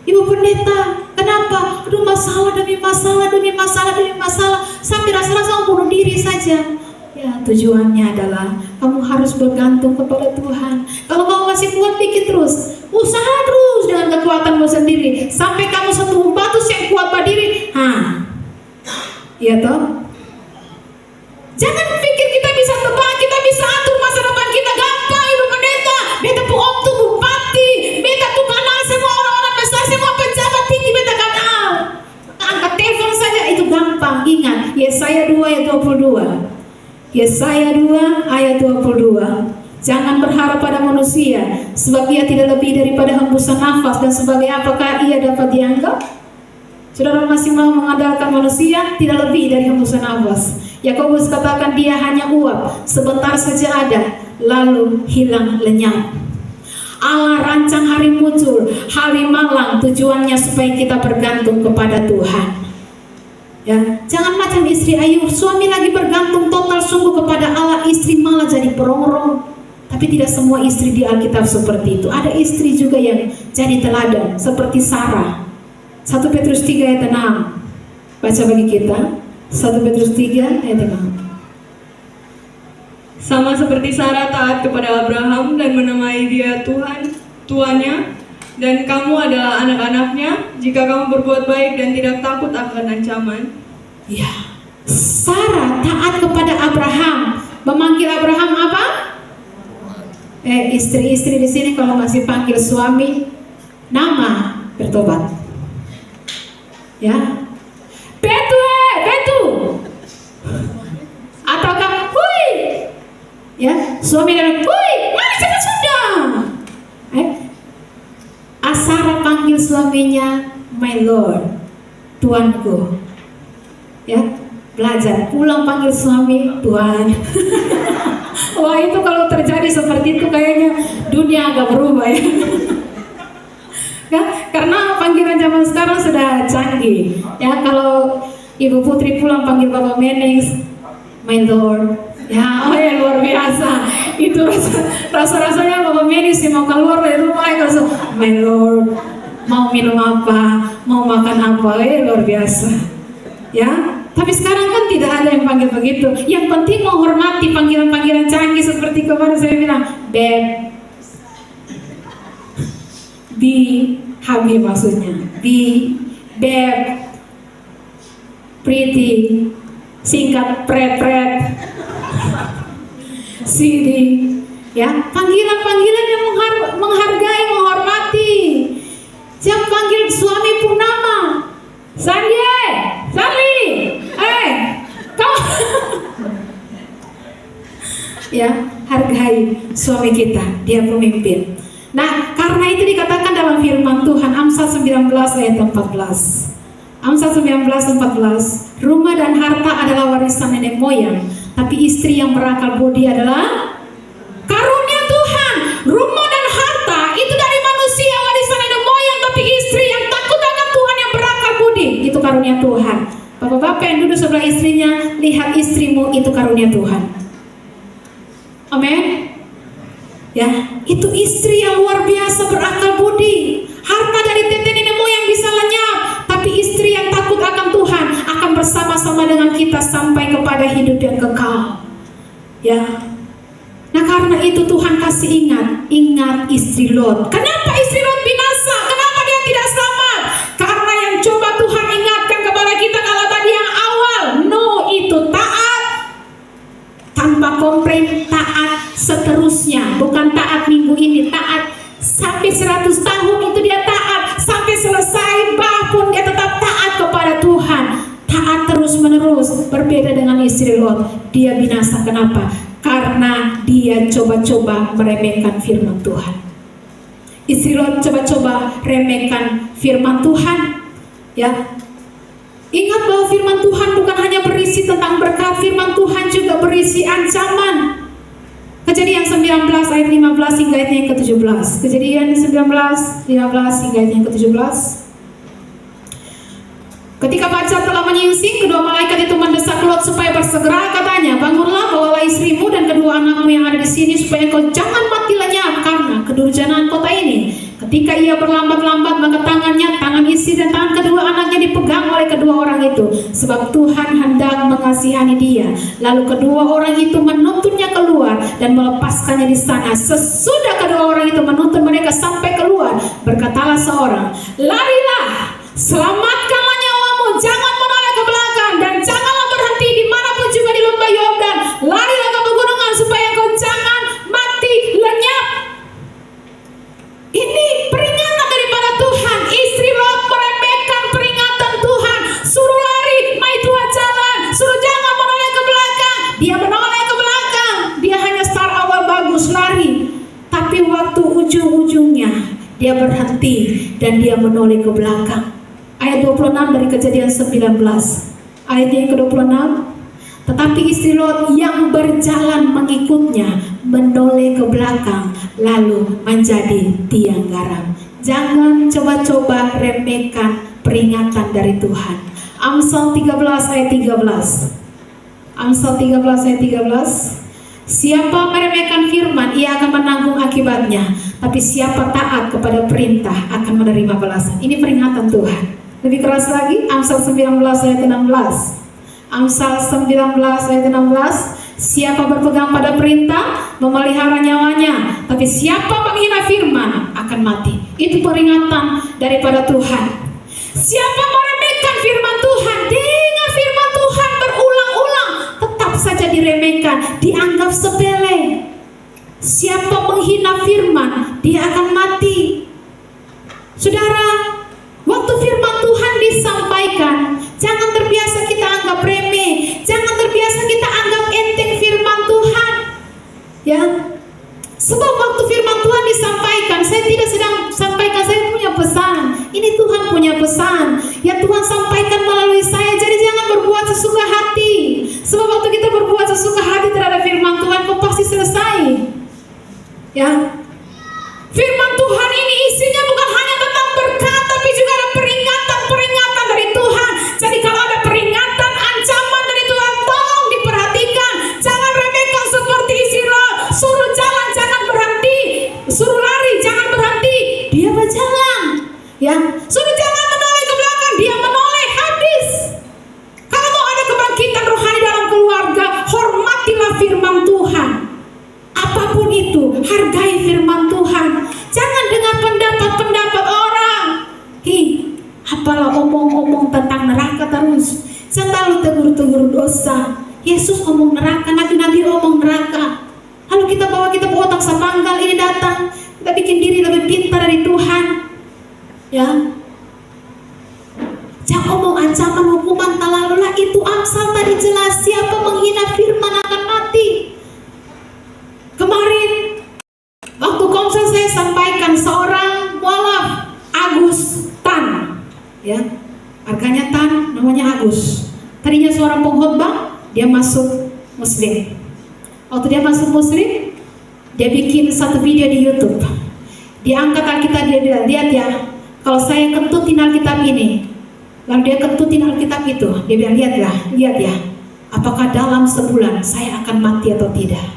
Ibu Pendeta, kenapa? Aduh, masalah demi masalah demi masalah demi masalah, sampai rasa-rasa mau bunuh diri saja. Ya, tujuannya adalah kamu harus bergantung kepada Tuhan. Kalau kamu masih kuat, bikin terus, usaha terus dengan kekuatanmu sendiri sampai kamu satu batu yang kuat berdiri. Iya toh? Jangan pikir kita bisa tebak, kita bisa atur masa depan kita. Gampang, Ibu Pendeta. Beta pu om tuh bupati, beta tuh kenal semua orang-orang besar, semua pejabat tinggi, beta kenal. Angkat telepon saja, itu gampang. Ingat, Yesaya 2 ayat 22. Yesaya 2 ayat 22. Jangan berharap pada manusia, sebab ia tidak lebih daripada hembusan nafas, dan sebagai apakah ia dapat dianggap? Saudara masih mau mengandalkan manusia, tidak lebih dari hembusan nafas. Yakobus katakan dia hanya uap, sebentar saja ada, lalu hilang lenyap. Allah rancang hari muncul, hari malang, tujuannya supaya kita bergantung kepada Tuhan. Ya, jangan macam istri Ayub, suami lagi bergantung total sungguh kepada Allah, istri malah jadi perongrong. Tapi tidak semua istri di Alkitab seperti itu. Ada istri juga yang jadi teladan, seperti Sarah. 1 Petrus 3 ayat 6. Baca bagi kita. 1 Petrus 3 ayat 6. Sama seperti Sarah taat kepada Abraham dan menamai dia tuannya, dan kamu adalah anak-anaknya jika kamu berbuat baik dan tidak takut akan ancaman. Ya, Sarah taat kepada Abraham, memanggil Abraham apa? Istri-istri di sini kalau masih panggil suami nama, bertobat. Ya, Betu, atau kamu, hui, ya, suami dan hui, mari cepat sudah. Sarah panggil suaminya my lord, tuanku. Ya, belajar pulang panggil suami Tuhan. Wah, itu kalau terjadi seperti itu kayaknya dunia agak berubah ya. Ya, karena panggilan zaman sekarang sudah canggih. Ya, kalau Ibu Putri pulang panggil Bapak Menings my lord. Ya, luar biasa. Itu rasanya Bapak Menings mau keluar dari rumah langsung my lord, mau minum apa, mau makan apa, luar biasa. Ya, tapi sekarang kan tidak ada yang panggil begitu. Yang penting menghormati panggilan-panggilan canggih seperti kemarin saya bilang, Beb, Bi, Habib maksudnya, Bi, Beb, Pretty, singkat Pret, Sidi. Ya, panggilan-panggilan yang menghargai, menghormati. Jangan panggil suami Purnama, Sandi, kau. Ya, hargai suami kita, dia pemimpin. Nah, karena itu dikatakan dalam firman Tuhan Amsal 19 ayat 14. Amsal 19:14, rumah dan harta adalah warisan nenek moyang, tapi istri yang berakal budi adalah karunia Tuhan. Rumah dan harta itu dari manusia, warisan nenek moyang, tapi istri yang takut akan Tuhan yang berakal budi itu karunia Tuhan. Bapak-bapak yang duduk sebelah istrinya, lihat istrimu, itu karunia Tuhan. Amin. Ya, itu istri yang luar biasa berakal budi. Harta dari tete nenek moyang bisa lenyap, tapi istri yang takut akan Tuhan akan bersama-sama dengan kita sampai kepada hidup yang kekal. Ya. Nah, karena itu Tuhan kasih ingat istri Lot. Kenapa istri Lot binasa? Kenapa dia tidak selamat? Karena yang coba Tuhan ingatkan kepada kita kalau tadi yang awal, itu taat tanpa komplain, taat seterusnya, bukan taat minggu ini, taat sampai 100 tahun itu dia taat, sampai selesai bah pun dia tetap taat kepada istri Lot, dia binasa. Kenapa? Karena dia coba-coba meremehkan firman Tuhan. Istri Lot coba-coba remehkan firman Tuhan. Ya, ingat bahwa firman Tuhan bukan hanya berisi tentang berkat, firman Tuhan juga berisi ancaman. Kejadian 19 ayat 15 hingga ayat yang ke-17. Kejadian 19, 15 hingga ayat yang ke-17. Ketika fajar telah menyingsing, kedua malaikat itu mendesak Lot supaya bersegera. Katanya, bangunlah, bawalah istrimu dan kedua anakmu yang ada di sini supaya kau jangan mati lenyap karena kedurjanaan kota ini. Ketika ia berlambat-lambat, maka tangan istri dan tangan kedua anaknya dipegang oleh kedua orang itu, sebab Tuhan hendak mengasihani dia. Lalu kedua orang itu menuntunnya keluar dan melepaskannya di sana. Sesudah kedua orang itu menuntun mereka sampai keluar, berkatalah seorang, larilah, selamatkanlah nyawamu, jangan menoleh ke belakang dan janganlah berhenti dimanapun juga di lembah Yordan. Larilah ke pegunungan supaya kau jangan mati lenyap. Ini peringatan daripada Tuhan. Istri Lot meremehkan peringatan Tuhan. Suruh lari, mai Tuhan jalan. Suruh jangan menoleh ke belakang. Dia menoleh ke belakang. Dia hanya start awal bagus lari, tapi waktu ujung-ujungnya dia berhenti dan dia menoleh ke belakang. Ayat 26 dari Kejadian 19. Ayat yang ke-26. Tetapi istri Lot yang berjalan mengikutnya menoleh ke belakang lalu menjadi tiang garam. Jangan coba-coba remehkan peringatan dari Tuhan. Amsal 13 ayat 13. Amsal 13 ayat 13. Siapa meremehkan firman, ia akan menanggung akibatnya. Tapi siapa taat kepada perintah akan menerima balasan. Ini peringatan Tuhan. Lebih keras lagi, Amsal 19 ayat 16. Amsal 19 ayat 16. Siapa berpegang pada perintah memelihara nyawanya, tapi siapa menghina firman akan mati. Itu peringatan daripada Tuhan. Siapa meremehkan firman Tuhan, dengar firman Tuhan berulang-ulang, tetap saja diremehkan, dianggap sepele. Siapa menghina firman, dia akan mati. Saudara, waktu firman Tuhan disampaikan, jangan terbiasa kita anggap remeh, jangan terbiasa kita anggap enteng firman Tuhan. Ya, sebab waktu firman Tuhan disampaikan, saya tidak sedang sampaikan saya punya pesan. Ini Tuhan punya pesan yang Tuhan sampaikan melalui saya. Jadi jangan berbuat sesuka hati. Sebab waktu kita berbuat sesuka hati terhadap firman Tuhan, kok pasti selesai. Ya, firman Tuhan ini isinya bukan hanya tentang berkat, tapi juga ada peringatan-peringatan dari Tuhan. Jadi kalau ada peringatan, ancaman dari Tuhan, tolong diperhatikan. Jangan remehkan seperti isi Lot. Suruh jalan, jangan berhenti. Suruh lari, jangan berhenti. Dia berjalan. Ya, suruh jangan menoleh ke belakang. Dia menoleh habis. Kalau mau ada kebangkitan rohani dalam keluarga, hormatilah firman Tuhan. Apapun itu, hargai firman Tuhan. Jangan dengar pendapat-pendapat orang. Apalah omong-omong tentang neraka terus. Selalu tegur-tegur dosa. Yesus omong neraka, nabi-nabi omong neraka. Lalu kita bawa otak sapanggal ini datang, kita bikin diri lebih pintar dari Tuhan. Ya, jangan omong ancaman hukuman tak lalulah. Itu Amsal tadi jelas. Siapa menghina firman akan mati. Kemarin waktu komsel saya sampaikan seorang mualaf, Agus Tan, ya, harganya Tan, namanya Agus. Tadinya seorang pengkhotbah, dia masuk Muslim. Waktu dia masuk Muslim, dia bikin satu video di YouTube. Dia angkat Alkitab, dia bilang, lihat ya, kalau saya kentutin Alkitab ini, lalu dia kentutin Alkitab itu, dia bilang, lihat ya, apakah dalam sebulan saya akan mati atau tidak?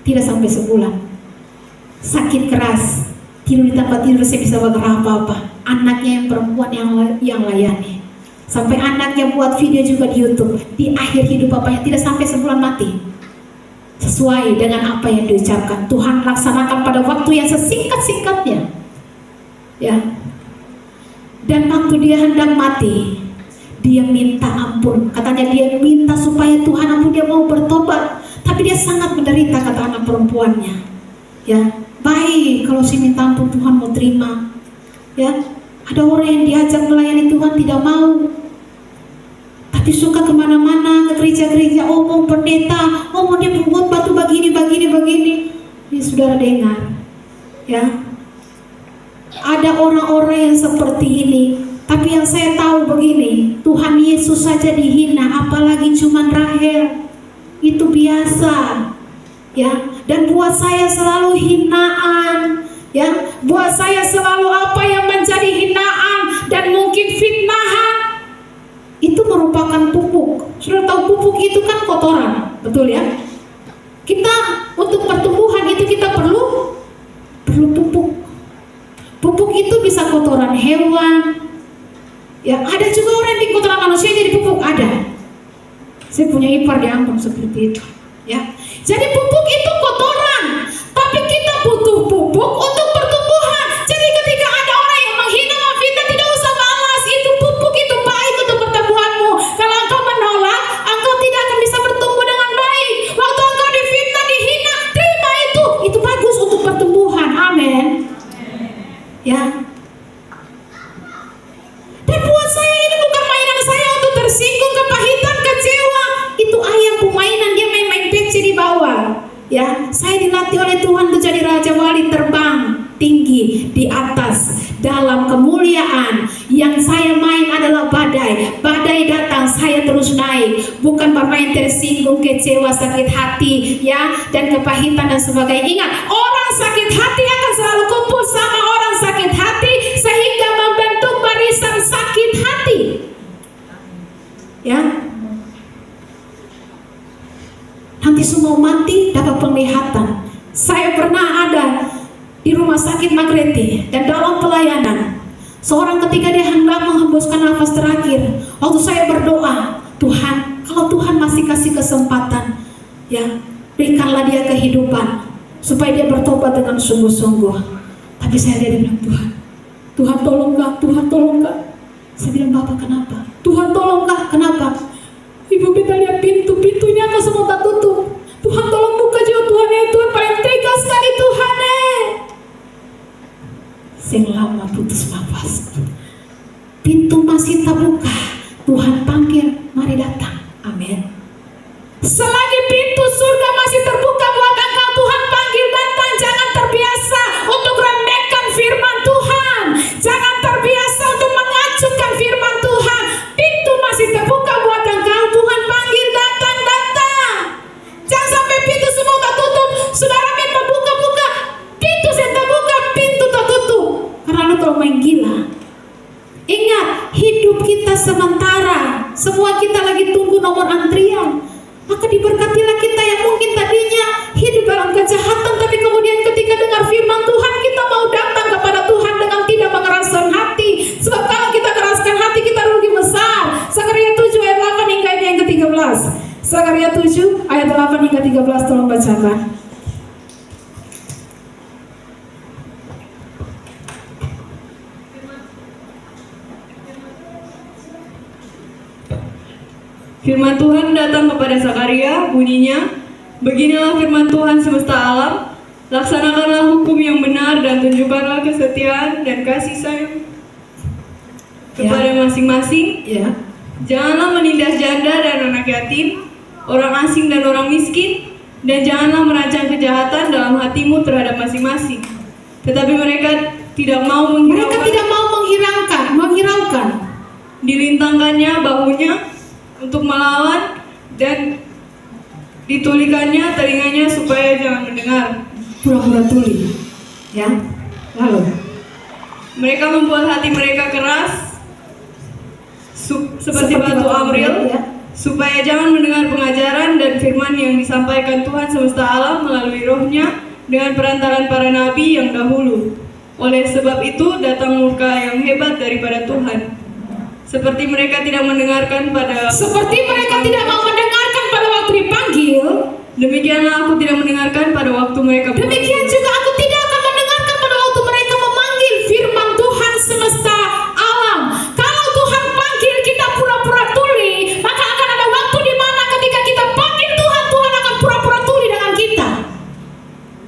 Tidak sampai sebulan. Sakit keras, tidur di tempat tidur saya bisa bergerak apa-apa. Anaknya yang perempuan yang layani. Sampai anaknya buat video juga di YouTube. Di akhir hidup bapaknya tidak sampai sebulan mati. Sesuai dengan apa yang diucapkan. Tuhan laksanakan pada waktu yang sesingkat-singkatnya. Ya. Dan waktu dia hendak mati, dia minta ampun. Katanya dia minta supaya Tuhan ampun, dia mau bertobat. Tapi dia sangat menderita, kata anak perempuannya. Ya, baik kalau si minta ampun Tuhan mau terima. Ya, ada orang yang diajak melayani Tuhan tidak mau. Tapi tapi suka kemana-mana, ke gereja-gereja, oh mau pendeta, oh mau dia buat batu begini. Ini saudara dengar, ya. Ada orang-orang yang seperti ini, tapi yang saya tahu begini, Tuhan Yesus saja dihina, apalagi cuman Rahel. Itu biasa, ya. Dan buat saya selalu hinaan, ya. Buat saya selalu apa yang menjadi hinaan dan mungkin fitnahan, itu merupakan pupuk. Sudah tahu pupuk itu kan kotoran, betul ya? Kita untuk pertumbuhan itu kita perlu pupuk. Pupuk itu bisa kotoran hewan. Ya, ada juga orang yang di kotoran manusia jadi pupuk, ada. Saya punya ipar di Ambon seperti itu, ya. Jadi pupuk itu kotoran, tapi kita butuh pupuk untuk pertumbuhan. Jadi ketika ada orang yang menghina, memfitnah, tidak usah balas. Itu pupuk, itu baik untuk pertumbuhanmu. Kalau engkau menolak, engkau tidak akan bisa bertumbuh dengan baik. Waktu engkau difitnah, dihina, terima itu. Itu bagus untuk pertumbuhan. Amin. Ya. Dan buat saya ini bukan mainan saya untuk tersinggung, kepahitan, kecewa. Itu ayam permainan, dia main-main PC di bawah. Ya, saya dilatih oleh Tuhan untuk jadi raja wali, terbang tinggi di atas dalam kemuliaan. Yang saya main adalah badai. Badai datang, saya terus naik. Bukan bermain tersinggung, kecewa, sakit hati, ya, dan kepahitan dan sebagainya. Ingat, orang sakit hati akan selalu kumpul sama orang sakit hati sehingga membentuk barisan sakit hati. Ya. Nanti semua mati dapat penglihatan. Saya pernah ada di rumah sakit Magreti dan dalam pelayanan, seorang ketika dia hendak menghembuskan nafas terakhir, waktu saya berdoa, Tuhan, kalau Tuhan masih kasih kesempatan, ya, berikanlah dia kehidupan supaya dia bertobat dengan sungguh-sungguh. Tapi saya bilang, Tuhan tolong Kak, Tuhan tolong Kak. Saya bilang, Bapak kenapa? Tuhan tolong Kak, kenapa? Ibu kita lihat pintunya kok semua tak tutup. Tuhan tolong buka juga Tuhan ya, Tuhan paling tega sekali Tuhan Sing lama putus nafas. Pintu masih tak buka, Tuhan panggil, mari datang. Amin. Selagi pintu surga masih terbuka buat engkau, Tuhan panggil datang. Jangan terbiasa untuk remehkan firman Tuhan. Jangan terbiasa untuk mengacungkan firman Tuhan. Pintu masih terbuka buat engkau, Tuhan panggil datang. Jangan sampai pintu semua tertutup. Saudara minta buka, pintu saya terbuka, pintu tertutup. Karena lu terlalu main gila. Ingat, hidup kita sementara. Semua kita lagi tunggu nomor antrian. Maka diberkatilah kita yang mungkin tadinya hidup dalam kejahatan, tapi kemudian ketika dengar firman Tuhan, kita mau datang kepada Tuhan dengan tidak mengeraskan hati. Sebab kalau kita keraskan hati, kita rugi besar. Zakaria 7 ayat 8 hingga yang ke-13. Zakaria 7 ayat 8 hingga 13, tolong bacakan. Firman Tuhan datang kepada Zakaria, bunyinya, beginilah firman Tuhan semesta alam, laksanakanlah hukum yang benar dan tunjukkanlah kesetiaan dan kasih sayang kepada masing-masing. Ya. Janganlah menindas janda dan anak yatim, orang asing dan orang miskin, dan janganlah merancang kejahatan dalam hatimu terhadap masing-masing. Tetapi mereka tidak mau menghiraukan. Dilintangkannya bahunya untuk melawan dan ditulikannya telinganya supaya jangan mendengar. Pura-pura tuli. Ya. Lalu Mereka membuat hati mereka keras seperti batu Amril, ya. supaya jangan mendengar pengajaran dan firman yang disampaikan Tuhan semesta alam melalui rohnya dengan perantaran para nabi yang dahulu. Oleh sebab itu datang murka yang hebat daripada Tuhan. Seperti mereka tidak mau mendengarkan pada waktu dipanggil, demikianlah aku tidak mendengarkan pada waktu mereka berpanggil. Demikian juga aku tidak akan mendengarkan pada waktu mereka memanggil firman Tuhan semesta alam. Kalau Tuhan panggil kita pura-pura tuli, maka akan ada waktu di mana ketika kita panggil Tuhan, Tuhan akan pura-pura tuli dengan kita.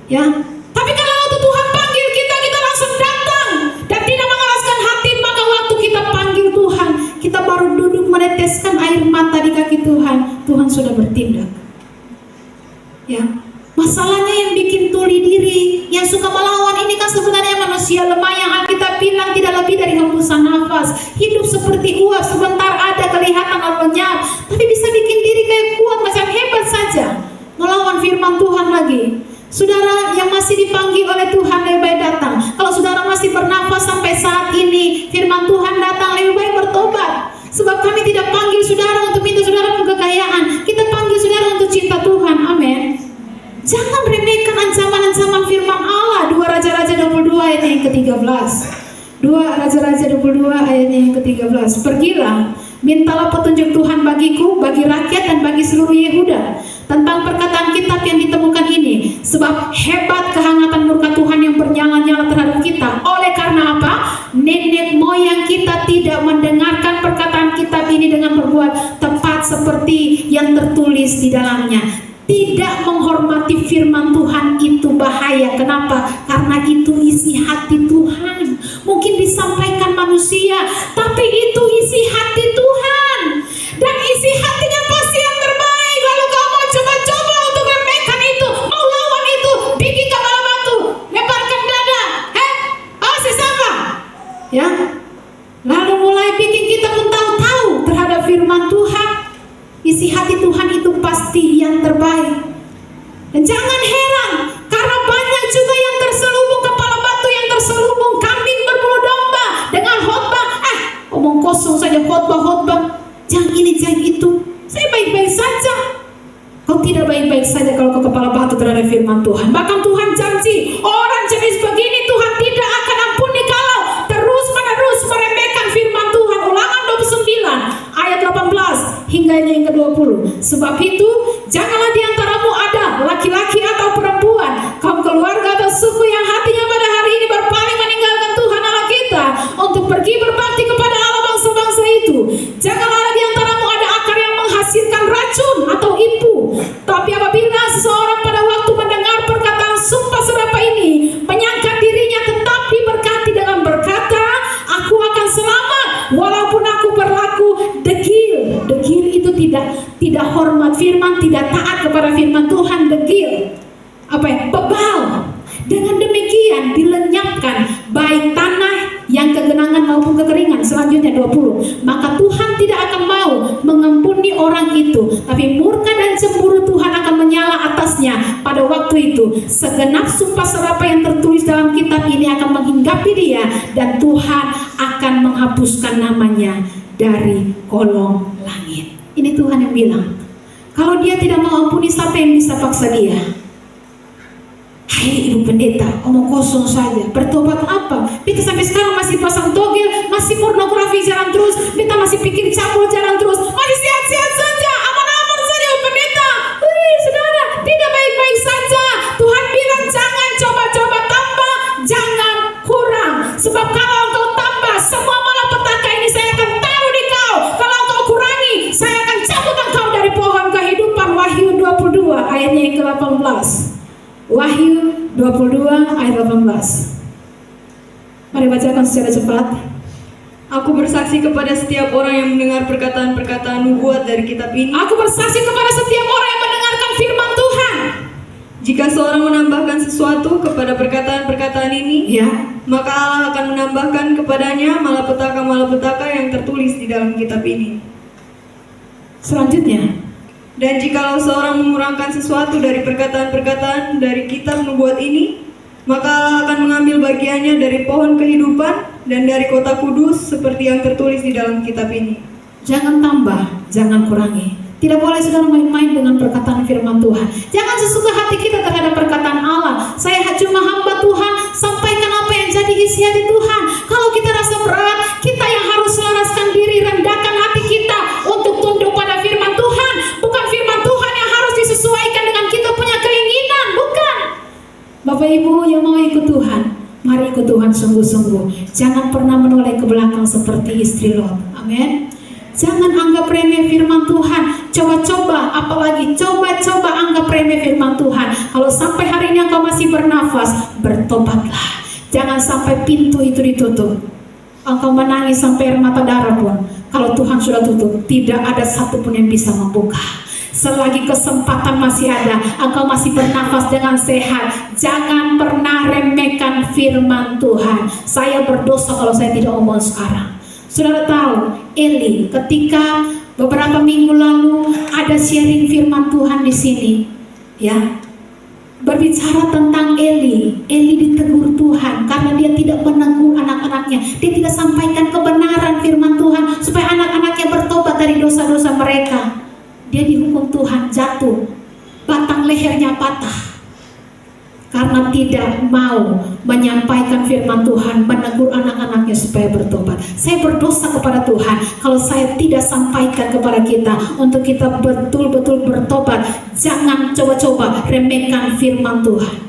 Ya. Tapi kalau waktu Tuhan panggil kita, kita langsung datang dan tidak mengeraskan hati, maka waktu kita panggil Tuhan, kita baru duduk meneteskan air mata Ya, masalahnya yang bikin tuli diri, yang suka melawan ini kan sebenarnya manusia lemah yang Alkitab bilang tidak lebih dari hembusan nafas. Hidup seperti uap, sebentar ada kelihatan lenyap, tapi bisa bikin diri kayak kuat macam hebat saja. Melawan firman Tuhan lagi. Saudara yang masih dipanggil oleh Tuhan lebih baik datang. Kalau saudara masih bernafas sampai saat ini, firman Tuhan datang, lebih baik bertobat. Sebab kami tidak panggil saudara untuk minta saudara kekayaan, kita panggil saudara untuk cinta Tuhan. Amin. Jangan remehkan ancaman-ancaman firman Allah. 2 Raja-Raja 22 ayat yang ke-13. 2 Raja-Raja 22 ayatnya yang ke-13. Pergilah, mintalah petunjuk Tuhan bagiku, bagi rakyat dan bagi seluruh Yehuda tentang perkataan kitab yang ditemukan ini. Sebab hebat kehangatan murka Tuhan yang bernyala-nyala terhadap kita. Oleh karena apa? Nenek moyang kita tidak mendengarkan perkataan kitab ini dengan berbuat tepat seperti yang tertulis di dalamnya. Tidak menghormati firman Tuhan itu bahaya. Kenapa? Karena itu isi hati Tuhan. Mungkin disampaikan manusia, tapi itu isi hati Tuhan. Dan isi hatinya pasti yang terbaik. Lalu kamu coba-coba untuk meremehkan itu, mau lawan itu, bikin kepala batu, lemparkan dada. Awas sama. Ya. Lalu mulai bikin kita pun tahu-tahu terhadap firman Tuhan. Isi hati Tuhan itu pasti yang terbaik. Dan jangan heran, karena banyak juga yang terselubung, kepala batu yang terselubung, kambing berbulu domba dengan khotbah. Omong kosong saja, khotbah, jangan ini, jangan itu. Saya baik-baik saja. Kau tidak baik-baik saja kalau kau kepala batu terhadap firman Tuhan. Bahkan Tuhan janji, orang jenis begini Tuhan tidak akan ampuni kalau terus-menerus meremehkan firman Tuhan. Ulangan 29 ayat 18 hingga yang ke-20. Sebab itu, janganlah di antaramu ada laki-laki atau perempuan, kaum keluarga atau suku yang hatinya pada hari ini berpaling meninggalkan Tuhan Allah kita untuk pergi berbakti kepada Allah bangsa-bangsa itu. Janganlah ada di antaramu ada akar yang menghasilkan racun atau ipu. Tapi apabila seseorang pada waktu mendengar perkataan sumpah seberapa ini, menyangka dirinya tetap diberkati dengan berkata, aku akan selamat walaupun aku berlaku degil. Degil itu tidak hormat firman, tidak taat kepada firman Tuhan. Degil, apa ya? Bebal. Dengan demikian dilenyapkan baik tanah yang kegenangan maupun kekeringan. Selanjutnya 20. Maka Tuhan tidak akan mau mengampuni orang itu, tapi murka dan cemburu Tuhan akan menyala atasnya pada waktu itu. Segenap sumpah serapa yang tertulis dalam kitab ini akan menghinggapi dia, dan Tuhan akan menghapuskan namanya dari kolong langit. Ini Tuhan yang bilang, kalau dia tidak mengampuni, siapa yang bisa paksa dia? Hai ibu pendeta, omong kosong saja. Bertobat apa? Kita sampai sekarang masih pasang togel, masih pornografi jalan terus, kita masih pikir cabul jalan terus, masih sehat-sehat saja, aman-aman saja ibu pendeta. Saudara, tidak baik-baik saja. Tuhan bilang jangan coba-coba tambah, jangan kurang. Sebab kalau engkau tambah, semua malapetaka ini saya akan taruh di kau. Kalau engkau kurangi, saya akan cabut engkau dari pohon kehidupan. Wahyu 22 ayatnya yang ke-18. Wahyu 22 ayat 18. Mari bacakan secara cepat. Aku bersaksi kepada setiap orang yang mendengar perkataan-perkataan nubuat dari kitab ini. Aku bersaksi kepada setiap orang yang mendengarkan firman Tuhan. Jika seorang menambahkan sesuatu kepada perkataan-perkataan ini, Ya, maka Allah akan menambahkan kepadanya malapetaka-malapetaka yang tertulis di dalam kitab ini. selanjutnya. Dan jikalau seorang mengurangkan sesuatu dari perkataan-perkataan dari kitab nubuat ini, maka Allah akan mengambil bagiannya dari pohon kehidupan dan dari kota kudus seperti yang tertulis di dalam kitab ini. Jangan tambah, jangan kurangi. Tidak boleh saudara main-main dengan perkataan firman Tuhan. Jangan sesuka hati kita terhadap perkataan Allah. Saya cuma hamba Tuhan, sampaikan apa yang jadi isi hati Tuhan. Kalau kita rasa berat, kita yang harus selaraskan diri, rendahkan hati kita untuk tunduk pada firman Tuhan. Bukan firman Tuhan yang harus disesuaikan dengan kita punya keinginan, bukan. Bapak Ibu yang mau ikut Tuhan, mari ikut Tuhan sungguh-sungguh. Jangan pernah menoleh ke belakang seperti istri Lot. Amin. Jangan anggap remeh firman Tuhan. Coba-coba, apalagi coba-coba anggap remeh firman Tuhan. Kalau sampai hari ini engkau masih bernafas, bertobatlah. Jangan sampai pintu itu ditutup. Engkau menangis sampai air mata darah pun, kalau Tuhan sudah tutup, tidak ada satupun yang bisa membuka. selagi kesempatan masih ada, engkau masih bernafas dengan sehat, jangan pernah remehkan firman Tuhan. Saya berdosa kalau saya tidak ngomong sekarang. Saudara tahu, Eli ketika beberapa minggu lalu ada sharing firman Tuhan di sini, ya, berbicara tentang Eli ditegur Tuhan karena dia tidak menegur anak-anaknya, dia tidak sampaikan kebenaran firman Tuhan supaya anak-anaknya bertobat dari dosa-dosa mereka. Dia dihukum Tuhan, jatuh, batang lehernya patah karena tidak mau menyampaikan firman Tuhan, menegur anak-anaknya supaya bertobat. Saya berdosa kepada Tuhan kalau saya tidak sampaikan kepada kita untuk kita betul-betul bertobat. Jangan coba-coba remehkan firman Tuhan.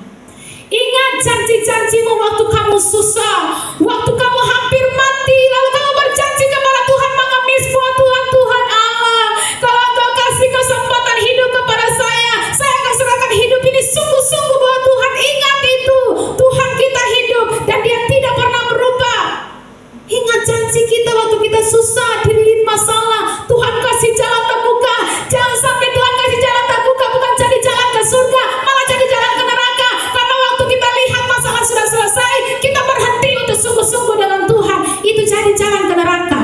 Ingat janji-janjimu waktu kamu susah, waktu kamu hampir mati, lalu kamu berjanji kepada Tuhan mengemis buat Tuhan Allah, kalau engkau kasih kesempatan hidup kepada saya akan serahkan hidup ini sungguh-sungguh buat Tuhan. Ingat itu, Tuhan kita hidup dan dia tidak pernah berubah. Ingat janji kita waktu kita susah, dililit masalah, Tuhan kasih jalan terbuka. Jangan sampai Tuhan kasih jalan terbuka bukan jadi jalan ke surga, malah jadi jalan ke neraka. Karena waktu kita lihat masalah sudah selesai, kita berhenti untuk sungguh-sungguh dengan Tuhan, itu jadi jalan ke neraka.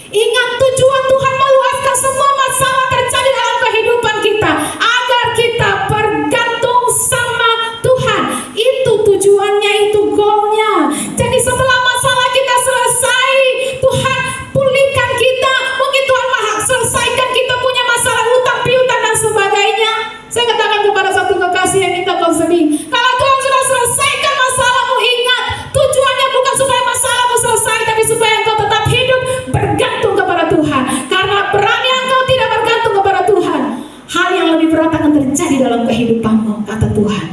Ingat, tujuan Tuhan meluaskan semua masalah terjadi dalam kehidupan kita agar kita bergantung sama Tuhan. Itu tujuannya, itu goalnya. Jadi setelah masalah kita selesai, Tuhan pulihkan kita. Mungkin Tuhan selesaikan kita punya masalah utang piutang dan sebagainya. Saya katakan kepada satu kekasih yang minta konseling, kalau Tuhan sudah selesaikan masalahmu, ingat, tujuannya bukan supaya masalahmu selesai, tapi supaya engkau tetap hidup bergantung kepada Tuhan. Karena berani engkau tidak bergantung kepada Tuhan, hal yang lebih berat akan terjadi dalam kehidupanmu, kata Tuhan.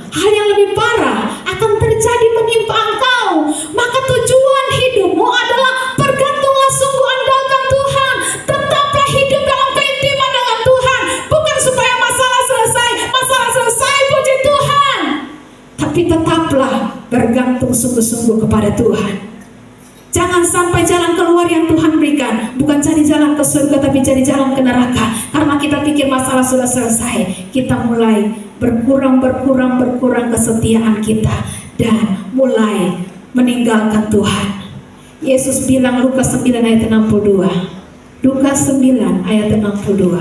Hal yang lebih parah akan terjadi menimpa engkau. Maka tujuan hidupmu adalah bergantunglah sungguh, andalkan Tuhan. Tetaplah hidup dalam keintiman dengan Tuhan, bukan supaya masalah selesai, puji Tuhan, tapi tetaplah bergantung sungguh-sungguh kepada Tuhan. Jangan sampai jalan keluar yang Tuhan berikan bukan cari jalan ke surga, tapi cari jalan ke neraka. Karena kita pikir masalah sudah selesai, kita mulai berkurang kesetiaan kita dan mulai meninggalkan Tuhan. Yesus bilang, Lukas 9 ayat 62. Lukas 9 ayat 62.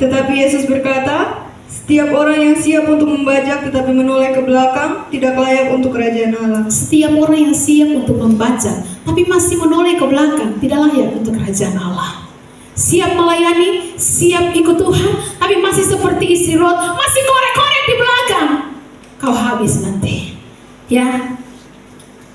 Tetapi Yesus berkata, setiap orang yang siap untuk membajak tetapi menoleh ke belakang tidak layak untuk kerajaan Allah. Setiap orang yang siap untuk membajak tapi masih menoleh ke belakang tidak layak untuk kerajaan Allah. Siap melayani, siap ikut Tuhan, tapi masih seperti isi Lot, masih korek-korek di belakang, kau habis nanti. Ya,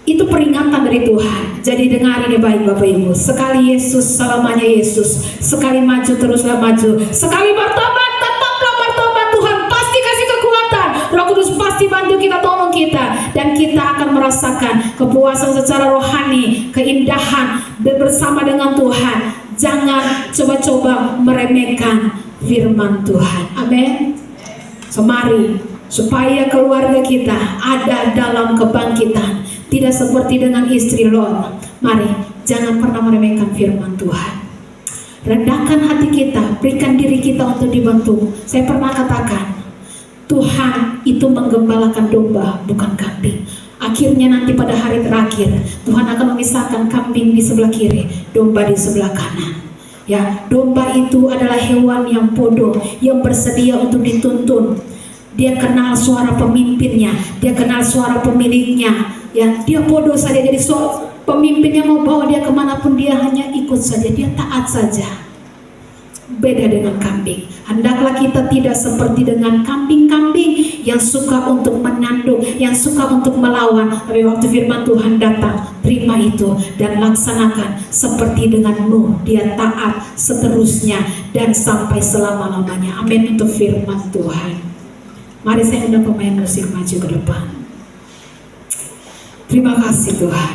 itu peringatan dari Tuhan. Jadi dengar ini baik Bapak Ibu. Sekali Yesus, selamanya Yesus. Sekali maju, teruslah maju. Sekali bertobat, tetaplah bertobat. Tuhan pasti kasih kekuatan. Roh Kudus pasti bantu kita, tolong kita. Dan kita akan merasakan kepuasan secara rohani, keindahan bersama dengan Tuhan. Jangan coba-coba meremehkan firman Tuhan. Amin. Mari supaya keluarga kita ada dalam kebangkitan, tidak seperti dengan istri Lot. Mari jangan pernah meremehkan firman Tuhan. Rendahkan hati kita, berikan diri kita untuk dibantu. Saya pernah katakan, Tuhan itu menggembalakan domba, bukan kambing. Akhirnya nanti pada hari terakhir Tuhan akan memisahkan kambing di sebelah kiri, domba di sebelah kanan. Ya, domba itu adalah hewan yang bodoh, yang bersedia untuk dituntun. Dia kenal suara pemimpinnya, dia kenal suara pemiliknya. Ya, dia bodoh saja. Jadi pemimpinnya mau bawa dia kemanapun, dia hanya ikut saja, dia taat saja. Beda dengan kambing. Hendaklah kita tidak seperti dengan kambing-kambing yang suka untuk menanduk, yang suka untuk melawan. Tapi waktu firman Tuhan datang, terima itu dan laksanakan seperti dengan Nuh. Dia taat seterusnya dan sampai selama-lamanya. Amin untuk firman Tuhan. Mari saya undang pemain musik maju ke depan. Terima kasih Tuhan.